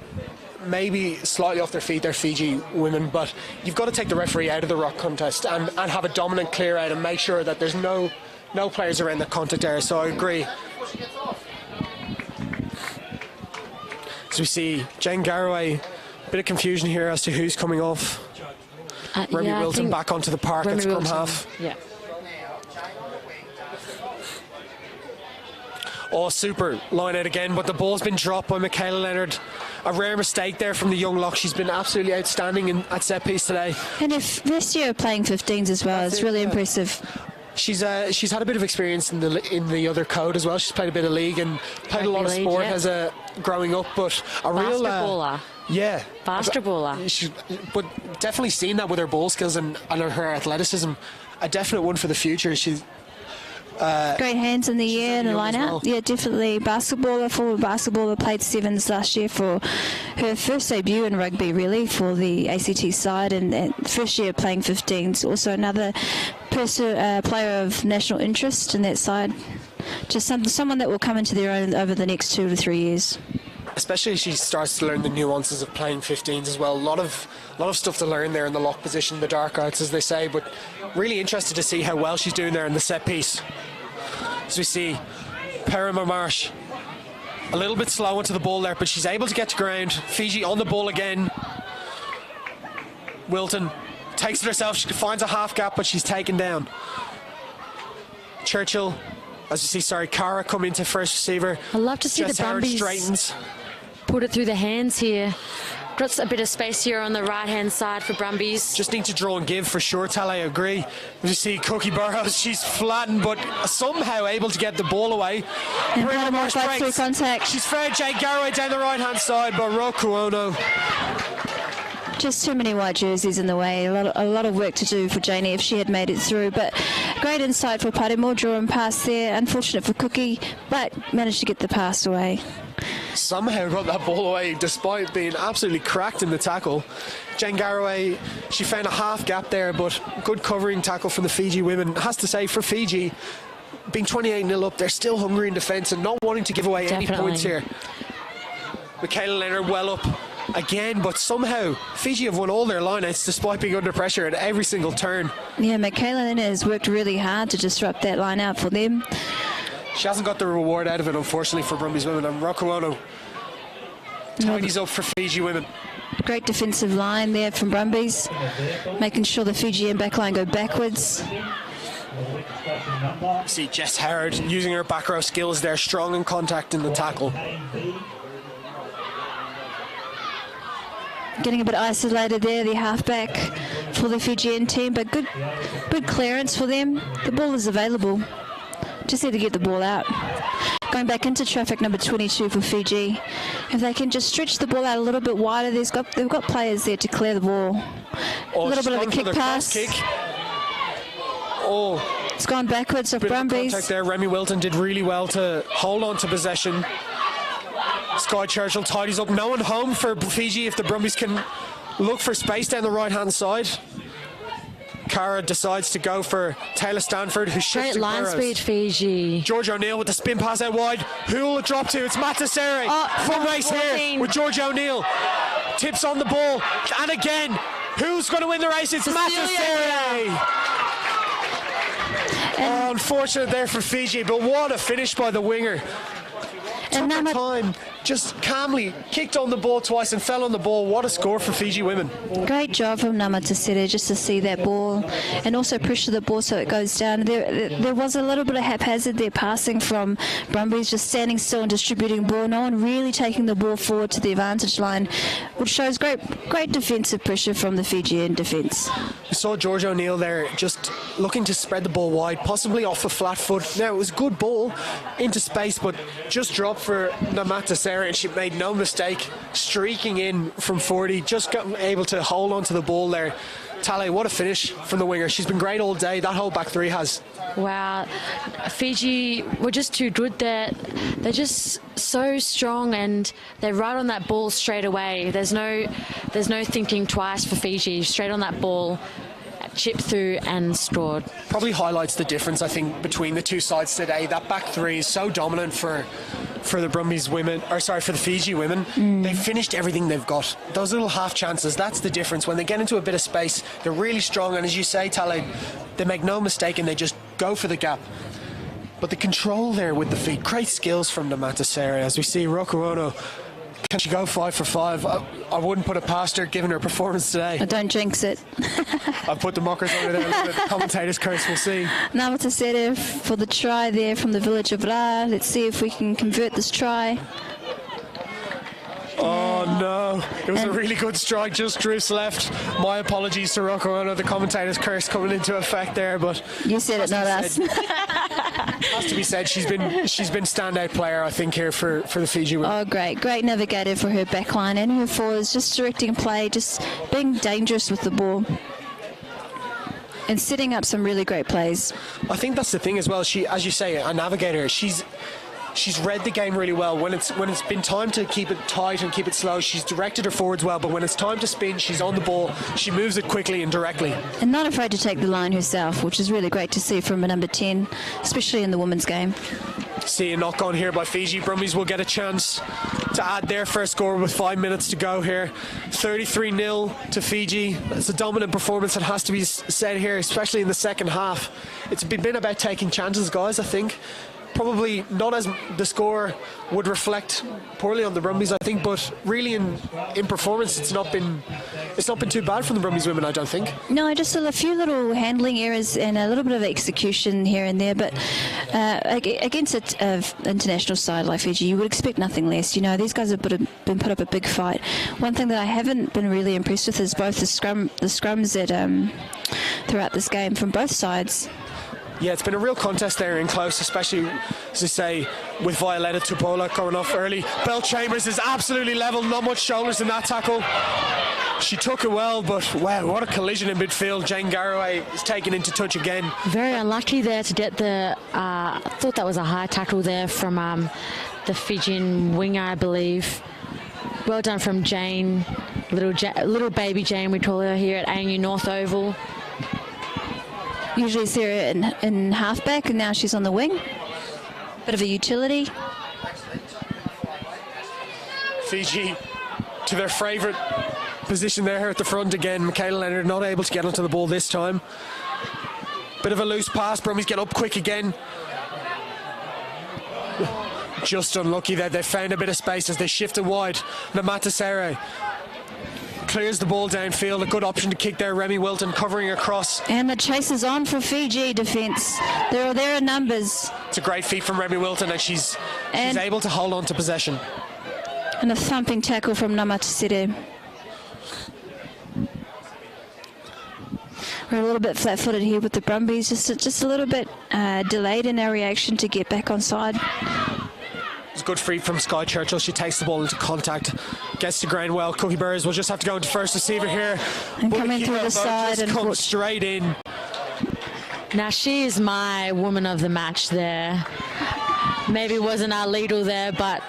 slightly off their feet, they're Fiji women, but you've got to take the referee out of the rock contest and have a dominant clear out and make sure that there's no players around the contact area. So I agree. As we see Jane Garraway, a bit of confusion here as to who's coming off. Remy Wilton back onto the park at scrum half. Yeah. Oh, super line out again, but the ball's been dropped by Michaela Leonard. a rare mistake there from the young lock. She's been absolutely outstanding at set piece today. And if this year playing 15s as well, it's really impressive. She's had a bit of experience in the other code as well. She's played a bit of league and played a lot of sport as a growing up, but a real baller. Yeah, Faster baller. But definitely seen that with her ball skills and her athleticism. A definite one for the future. She's great hands in the air and a line out. Yeah, definitely. Former basketballer, played sevens last year for her first debut in rugby, really, for the ACT side, and first year playing 15s. Also another player of national interest in that side. Just someone that will come into their own over the next 2 to 3 years. Especially as she starts to learn the nuances of playing 15s as well. A lot of stuff to learn there in the lock position, the dark arts, as they say. But really interested to see how well she's doing there in the set piece. As we see, Perima Marsh a little bit slow onto the ball there, but she's able to get to ground. Fiji on the ball again. Wilton takes it herself. She finds a half gap, but she's taken down. Churchill, as you see, Cara come into first receiver. I love to see Jess the Brumbies straightens. Put it through the hands here. Got a bit of space here on the right-hand side for Brumbies. Just need to draw and give for sure, Tal, I agree. You see Cookie Burrows, she's flattened, but somehow able to get the ball away. And Panama fights through contact. She's found Jake Garraway down the right-hand side, but Rokuono. Just too many white jerseys in the way. A lot of work to do for Janie if she had made it through. But great insight for Paremo, draw and pass there. Unfortunate for Cookie, but managed to get the pass away. Somehow got that ball away despite being absolutely cracked in the tackle. Jane Garraway, she found a half gap there, but good covering tackle from the Fiji women. Has to say, for Fiji, being 28-0 up, they're still hungry in defence and not wanting to give away any points here. Michaela Leonard well up again, but somehow Fiji have won all their lineouts despite being under pressure at every single turn. Yeah, Michaela Leonard has worked really hard to disrupt that line out for them. She hasn't got the reward out of it, unfortunately, for Brumbies women. And Rokuono tidies up for Fiji women. Great defensive line there from Brumbies, making sure the Fijian backline go backwards. See Jess Howard using her back row skills there, strong in contact in the tackle. Getting a bit isolated there, the halfback for the Fijian team, but good clearance for them. The ball is available. Just need to get the ball out. Going back into traffic, number 22 for Fiji. If they can just stretch the ball out a little bit wider, they've got players there to clear the ball. A little bit of a kick pass. It's gone backwards of Brumbies. Contact there. Remy Wilton did really well to hold on to possession. Sky Churchill tidies up. No one home for Fiji if the Brumbies can look for space down the right-hand side. Cara decides to go for Taylor Stanford, who shifts great line speed, Fiji. George O'Neill with the spin pass out wide. Who will it drop to? It's Matt Tessere. Foot race here with George O'Neill. Tips on the ball. And again, who's going to win the race? It's Matt Tessere. Unfortunate there for Fiji, but what a finish by the winger. Took her time, just calmly kicked on the ball twice and fell on the ball. What a score for Fiji women. Great job from Nama Taseta just to see that ball and also pressure the ball so it goes down. There was a little bit of haphazard there passing from Brumbies, just standing still and distributing ball. No one really taking the ball forward to the advantage line, which shows great defensive pressure from the Fijian defence. We saw George O'Neill there just looking to spread the ball wide, possibly off a flat foot. Now, it was a good ball into space, but just dropped for Namata Sarah, and she made no mistake, streaking in from 40, just got able to hold on to the ball there. Tale, what a finish from the winger. She's been great all day. That whole back three has. Wow. Fiji were just too good there. They're just so strong and they're right on that ball straight away. There's no thinking twice for Fiji. Straight on that ball, chipped through and scored. Probably highlights the difference, I think, between the two sides today. That back three is so dominant for the Brumbies women, or sorry, for the Fiji women. They've finished everything they've got. Those little half chances, that's the difference. When they get into a bit of space, they're really strong, and as you say, Tale, they make no mistake and they just go for the gap. But the control there with the feet, great skills from Namata Sarah. As we see Rokuono, can she go 5 for 5? I wouldn't put it past her given her performance today. I don't jinx it. I've put the mockers over there. The commentator's curse, we'll see. Namata Sarah for the try there from the village of Ra. Let's see if we can convert this try. Oh no, it was a really good strike, just drifts left. My apologies to Rocco. I know the commentator's curse coming into effect there, but You said it, not us. has to be said, she's been standout player, I think, here for the Fiji women. Oh, great navigator for her backline and her forwards, just directing play, just being dangerous with the ball. And setting up some really great plays. I think that's the thing as well. She, as you say, a navigator. She's read the game really well. When it's been time to keep it tight and keep it slow, she's directed her forwards well. But when it's time to spin, she's on the ball. She moves it quickly and directly. And not afraid to take the line herself, which is really great to see from a number 10, especially in the women's game. See a knock on here by Fiji. Brumbies will get a chance to add their first score with 5 minutes to go here. 33-0 to Fiji. It's a dominant performance that has to be said here, especially in the second half. It's been about taking chances, guys, I think. Probably not as the score would reflect poorly on the Brumbies, I think, but really in performance, it's not been too bad from the Brumbies women, I don't think. No, just a few little handling errors and a little bit of execution here and there, but against an international side like Fiji, you would expect nothing less. You know, these guys have been put up a big fight. One thing that I haven't been really impressed with is both the scrums that throughout this game from both sides. Yeah, it's been a real contest there in close, especially, as I say, with Violetta Tupola coming off early. Belle Chambers is absolutely level, not much shoulders in that tackle. She took it well, but wow, what a collision in midfield. Jane Garraway is taken into touch again. Very unlucky there to get the, I thought that was a high tackle there from the Fijian winger, I believe. Well done from Jane, little baby Jane, we call her here at ANU North Oval. Usually Sarah in halfback, and now she's on the wing. Bit of a utility. Fiji to their favourite position there at the front again. Michaela Leonard not able to get onto the ball this time. Bit of a loose pass. Brumbies get up quick again. Just unlucky that they found a bit of space as they shifted wide. Namata Sere clears the ball downfield. A good option to kick there. Remy Wilton covering across. And the chase is on for Fiji defence. There are numbers. It's a great feat from Remy Wilton, and she's able to hold on to possession. And a thumping tackle from Namata Sere. We're a little bit flat-footed here with the Brumbies. Just a little bit delayed in our reaction to get back on side. It's a good free from Sky Churchill. She takes the ball into contact, gets to ground well. Cookie Burrs will just have to go into first receiver here. And coming through the side and comes straight in. Now she is my woman of the match there. Maybe wasn't our leader there, but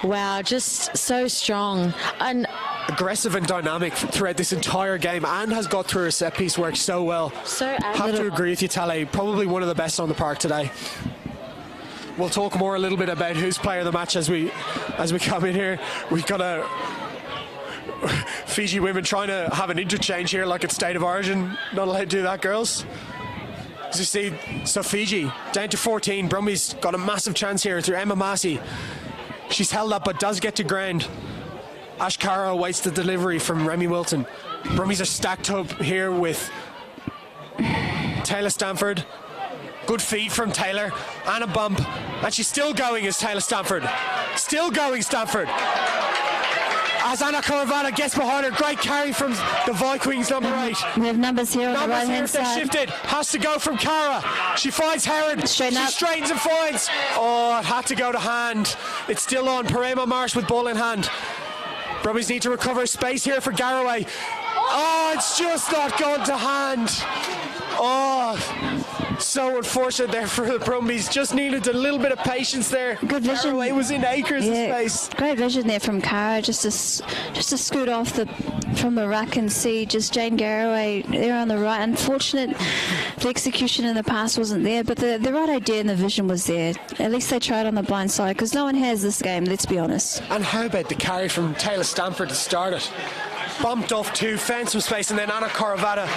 wow, just so strong. And aggressive and dynamic throughout this entire game, and has got through her set piece work so well. Have to agree with you, Tale. Probably one of the best on the park today. We'll talk more a little bit about who's player of the match as we come in here. We've got a Fiji women trying to have an interchange here like it's State of Origin. Not allowed to do that, girls. As you see, so Fiji down to 14. Brumbies got a massive chance here through Emma Massey. She's held up but does get to ground. Ash Cara awaits the delivery from Remy Wilton. Brumbies are stacked up here with Taylor Stafford. Good feed from Taylor and a bump, and she's still going as Taylor Stafford. Still going Stafford. As Anna Coravana gets behind her, great carry from the Vikings, number 8. We have numbers here on the right hand They side. shifted, has to go from Cara. She finds Herod. She straightens and finds. Oh, it had to go to hand. It's still on. Parema Marsh with ball in hand. Brumbies need to recover space here for Garraway. Oh, it's just not gone to hand. Oh, so unfortunate there for the Brumbies. Just needed a little bit of patience there. Good vision. Garraway was in acres of space. Great vision there from Cara, just to scoot off from the ruck and see just Jane Garraway there on the right. Unfortunate the execution in the pass wasn't there, but the right idea and the vision was there. At least they tried on the blind side, because no one has this game, let's be honest. And how about the carry from Taylor Stafford to start it? Bumped off two, found some space, and then Anna Coravata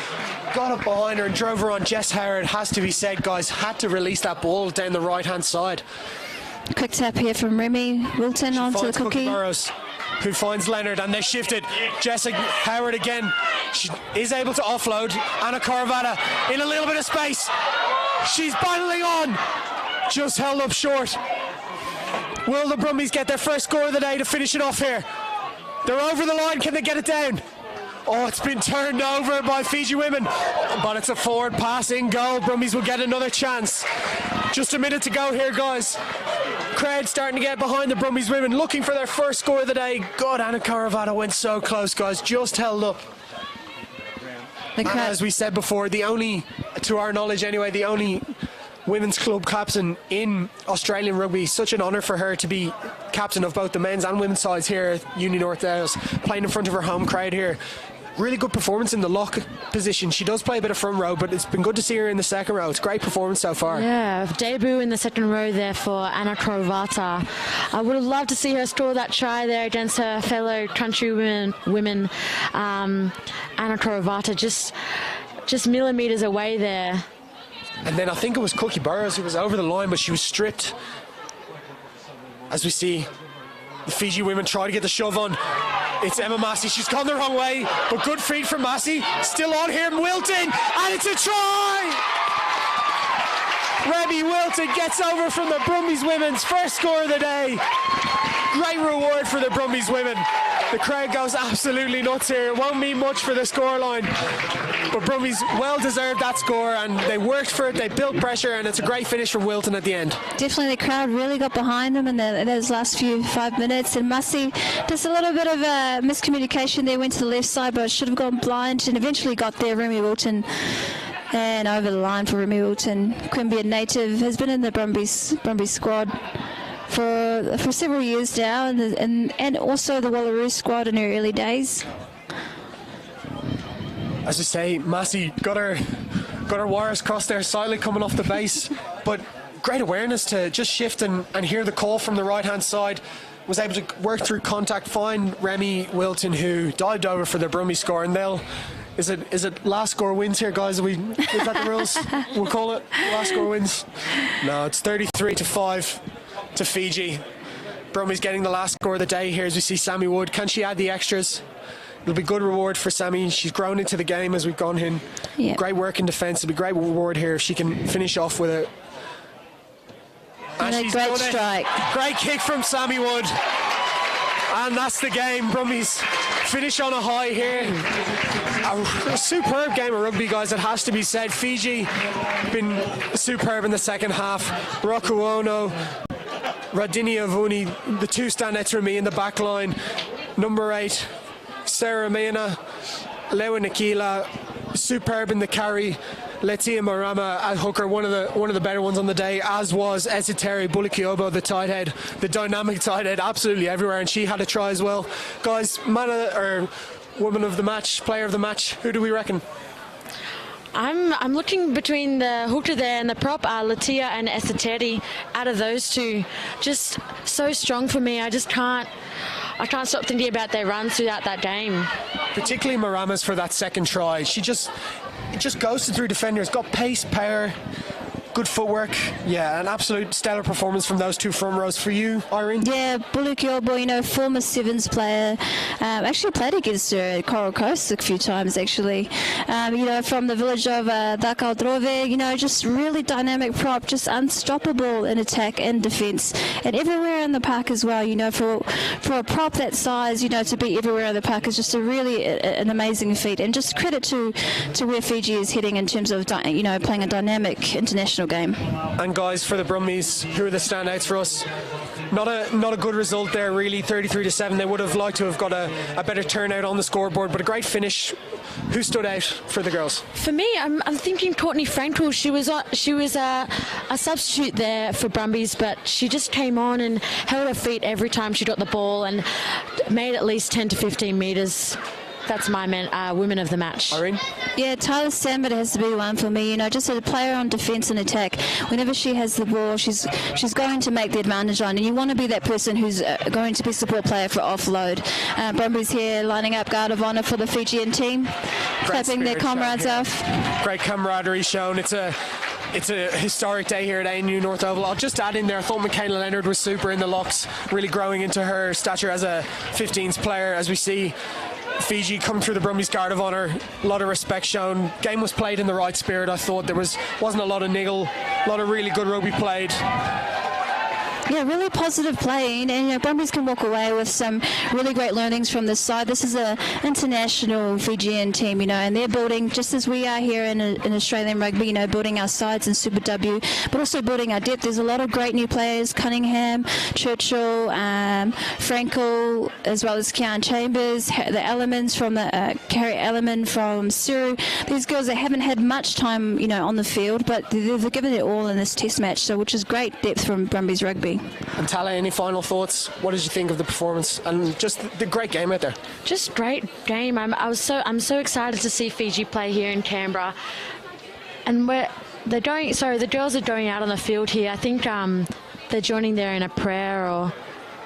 got up behind her and drove her on. Jess Howard, has to be said, guys, had to release that ball down the right-hand side. Quick tap here from Remy Wilton onto the Cookie. Burrows, who finds Leonard, and they shifted. Jessica Howard again. She is able to offload. Anna Coravata in a little bit of space. She's battling on. Just held up short. Will the Brumbies get their first score of the day to finish it off here? They're over the line. Can they get it down? Oh, it's been turned over by Fiji women. But it's a forward passing goal. Brumbies will get another chance. Just a minute to go here, guys. Crowd starting to get behind the Brumbies women, looking for their first score of the day. God, Anna Caravana went so close, guys. Just held up. And as we said before, to our knowledge anyway, the only women's club captain in Australian rugby. Such an honour for her to be captain of both the men's and women's sides here at Uni North Wales, playing in front of her home crowd here. Really good performance in the lock position. She does play a bit of front row, but it's been good to see her in the second row. It's a great performance so far. Yeah, debut in the second row there for Anna Caravana. I would have loved to see her score that try there against her fellow countrywomen, Anna Caravana, just millimetres away there. And then I think it was Cookie Burrows who was over the line, but she was stripped. As we see the Fiji women try to get the shove on. It's Emma Massey. She's gone the wrong way, but good feed from Massey. Still on here, Wilton, and it's a try! Remy Wilton gets over from the Brumbies women's first score of the day. Great reward for the Brumbies women. The crowd goes absolutely nuts here. It won't mean much for the scoreline, but Brumbies well deserved that score, and they worked for it. They built pressure, and it's a great finish from Wilton at the end. Definitely, the crowd really got behind them in those last 5 minutes. And Massey, just a little bit of a miscommunication there, went to the left side, but should have gone blind, and eventually got there. Remy Wilton. And over the line for Remy Wilton. Quimby native, has been in the Brumbies squad for several years now, and also the Wallaroo squad in her early days. As I say, Massey got her wires crossed there, slightly coming off the base, but great awareness to just shift and hear the call from the right-hand side. Was able to work through contact, find Remy Wilton, who dived over for the Brumbies score, and they'll... Is it last score wins here, guys? Is that the rules? We'll call it last score wins. No, it's 33-5 to Fiji. Brumbies getting the last score of the day here as we see Sammy Wood. Can she add the extras? It'll be good reward for Sammy. She's grown into the game as we've gone in. Yep. Great work in defence. It'll be great reward here if she can finish off with it. And a great strike. Great kick from Sammy Wood. And that's the game. Brumbies finish on a high here. A superb game of rugby, guys, it has to be said. Fiji been superb in the second half. Rokuono, Radini Avuni, the two standouts for me in the back line. Number 8, Sarah Mena, Lewa Nikila, superb in the carry. Letia Marama at hooker, one of the better ones on the day, as was Esiteri Bulikiobo, the tight head, the dynamic tight head, absolutely everywhere, and she had a try as well. Guys, woman of the match, player of the match, who do we reckon? I'm looking between the hooker there and the prop, Latia and Esiteri. Out of those two, just so strong for me. I can't stop thinking about their runs throughout that game. Particularly Marama's for that second try. It just goes through defenders, got pace, power, good footwork. Yeah, an absolute stellar performance from those two front rows. For you, Irene? Yeah, Bulukiobo, former Sevens player, actually played against her at Coral Coast a few times, actually. From the village of Dakaldrove, just really dynamic prop, just unstoppable in attack and defence, and everywhere in the park as well. For a prop that size, to be everywhere in the park is just an amazing feat, and just credit to where Fiji is heading in terms of playing a dynamic international game. And guys, for the Brumbies, who are the standouts for us? Not a good result there, really. 33-7. They would have liked to have got a better turnout on the scoreboard, but a great finish. Who stood out for the girls? For me, I'm thinking Courtney Frankel. She was a substitute there for Brumbies, but she just came on and held her feet every time she got the ball and made at least 10 to 15 metres. That's my women of the match. Irene? Yeah, Tyler Sambert has to be one for me. Just a player on defence and attack. Whenever she has the ball, she's going to make the advantage on, and you want to be that person who's going to be support player for offload. Brumbies here lining up guard of honour for the Fijian team, clapping their comrades off. Great camaraderie shown. It's a historic day here at ANU North Oval. I'll just add in there, I thought Michaela Leonard was super in the locks, really growing into her stature as a 15s player, as we see Fiji come through the Brumbies guard of honour. A lot of respect shown. Game was played in the right spirit. I thought there wasn't a lot of niggle, a lot of really good rugby played. Yeah, really positive playing, and Brumbies can walk away with some really great learnings from this side. This is an international Fijian team, and they're building, just as we are here in Australian rugby, building our sides in Super W, but also building our depth. There's a lot of great new players, Cunningham, Churchill, Frankel, as well as Kean Chambers, the Elements from Carrie Ellerman from Suru. These girls that haven't had much time, on the field, but they've given it all in this test match, so which is great depth from Brumbies rugby. And Tala, any final thoughts? What did you think of the performance and just the great game out there? Just great game. I'm so excited to see Fiji play here in Canberra, and the girls are going out on the field here. I think they're joining there in a prayer or.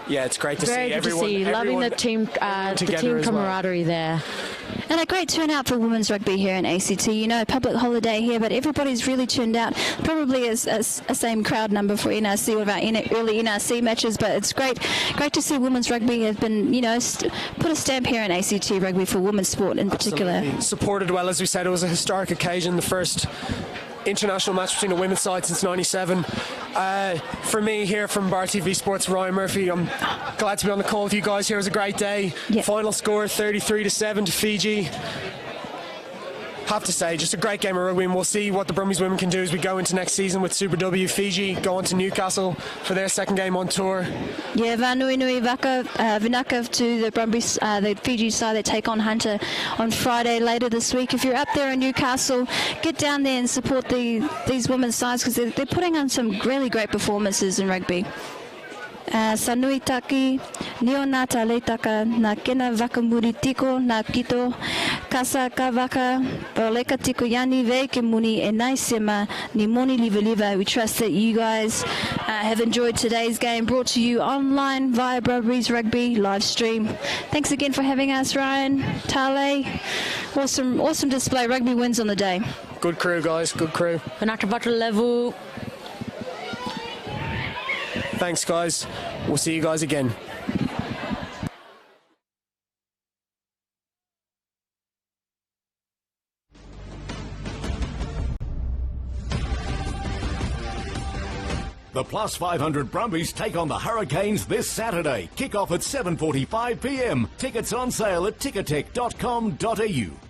Yeah, it's great to see Very good everyone. to see. Loving the team camaraderie there. And a great turnout for women's rugby here in ACT. Public holiday here, but everybody's really turned out. Probably a same crowd number for NRC with our early NRC matches, but it's great to see women's rugby have been, put a stamp here in ACT rugby for women's sport in particular. Absolutely. Supported well, as we said, it was a historic occasion, the first international match between a women's side since '97. For me here from Bar TV Sports, Ryan Murphy, I'm glad to be on the call with you guys here. It was a great day. Yep. Final score 33-7 to Fiji. Have to say, just a great game of rugby, and we'll see what the Brumbies women can do as we go into next season with Super W. Fiji go on to Newcastle for their second game on tour. Yeah, Vanui Vinaka to the Brumbies, the Fiji side. They take on Hunter on Friday later this week. If you're up there in Newcastle, get down there and support these women's sides, because they're putting on some really great performances in rugby. Sanui taki, neonata leitaka, na kena vakamuri tiko, na kito, kasa kavaka, oleka tiko yani ve ke muni e nai sema, ni moni liva. We trust that you guys have enjoyed today's game, brought to you online via Brumbies Rugby live stream. Thanks again for having us, Ryan, Tale. Awesome display. Rugby wins on the day. Good crew, guys, good crew. level. Thanks, guys. We'll see you guys again. The Plus 500 Brumbies take on the Hurricanes this Saturday. Kick off at 7:45 p.m. Tickets on sale at tickettech.com.au.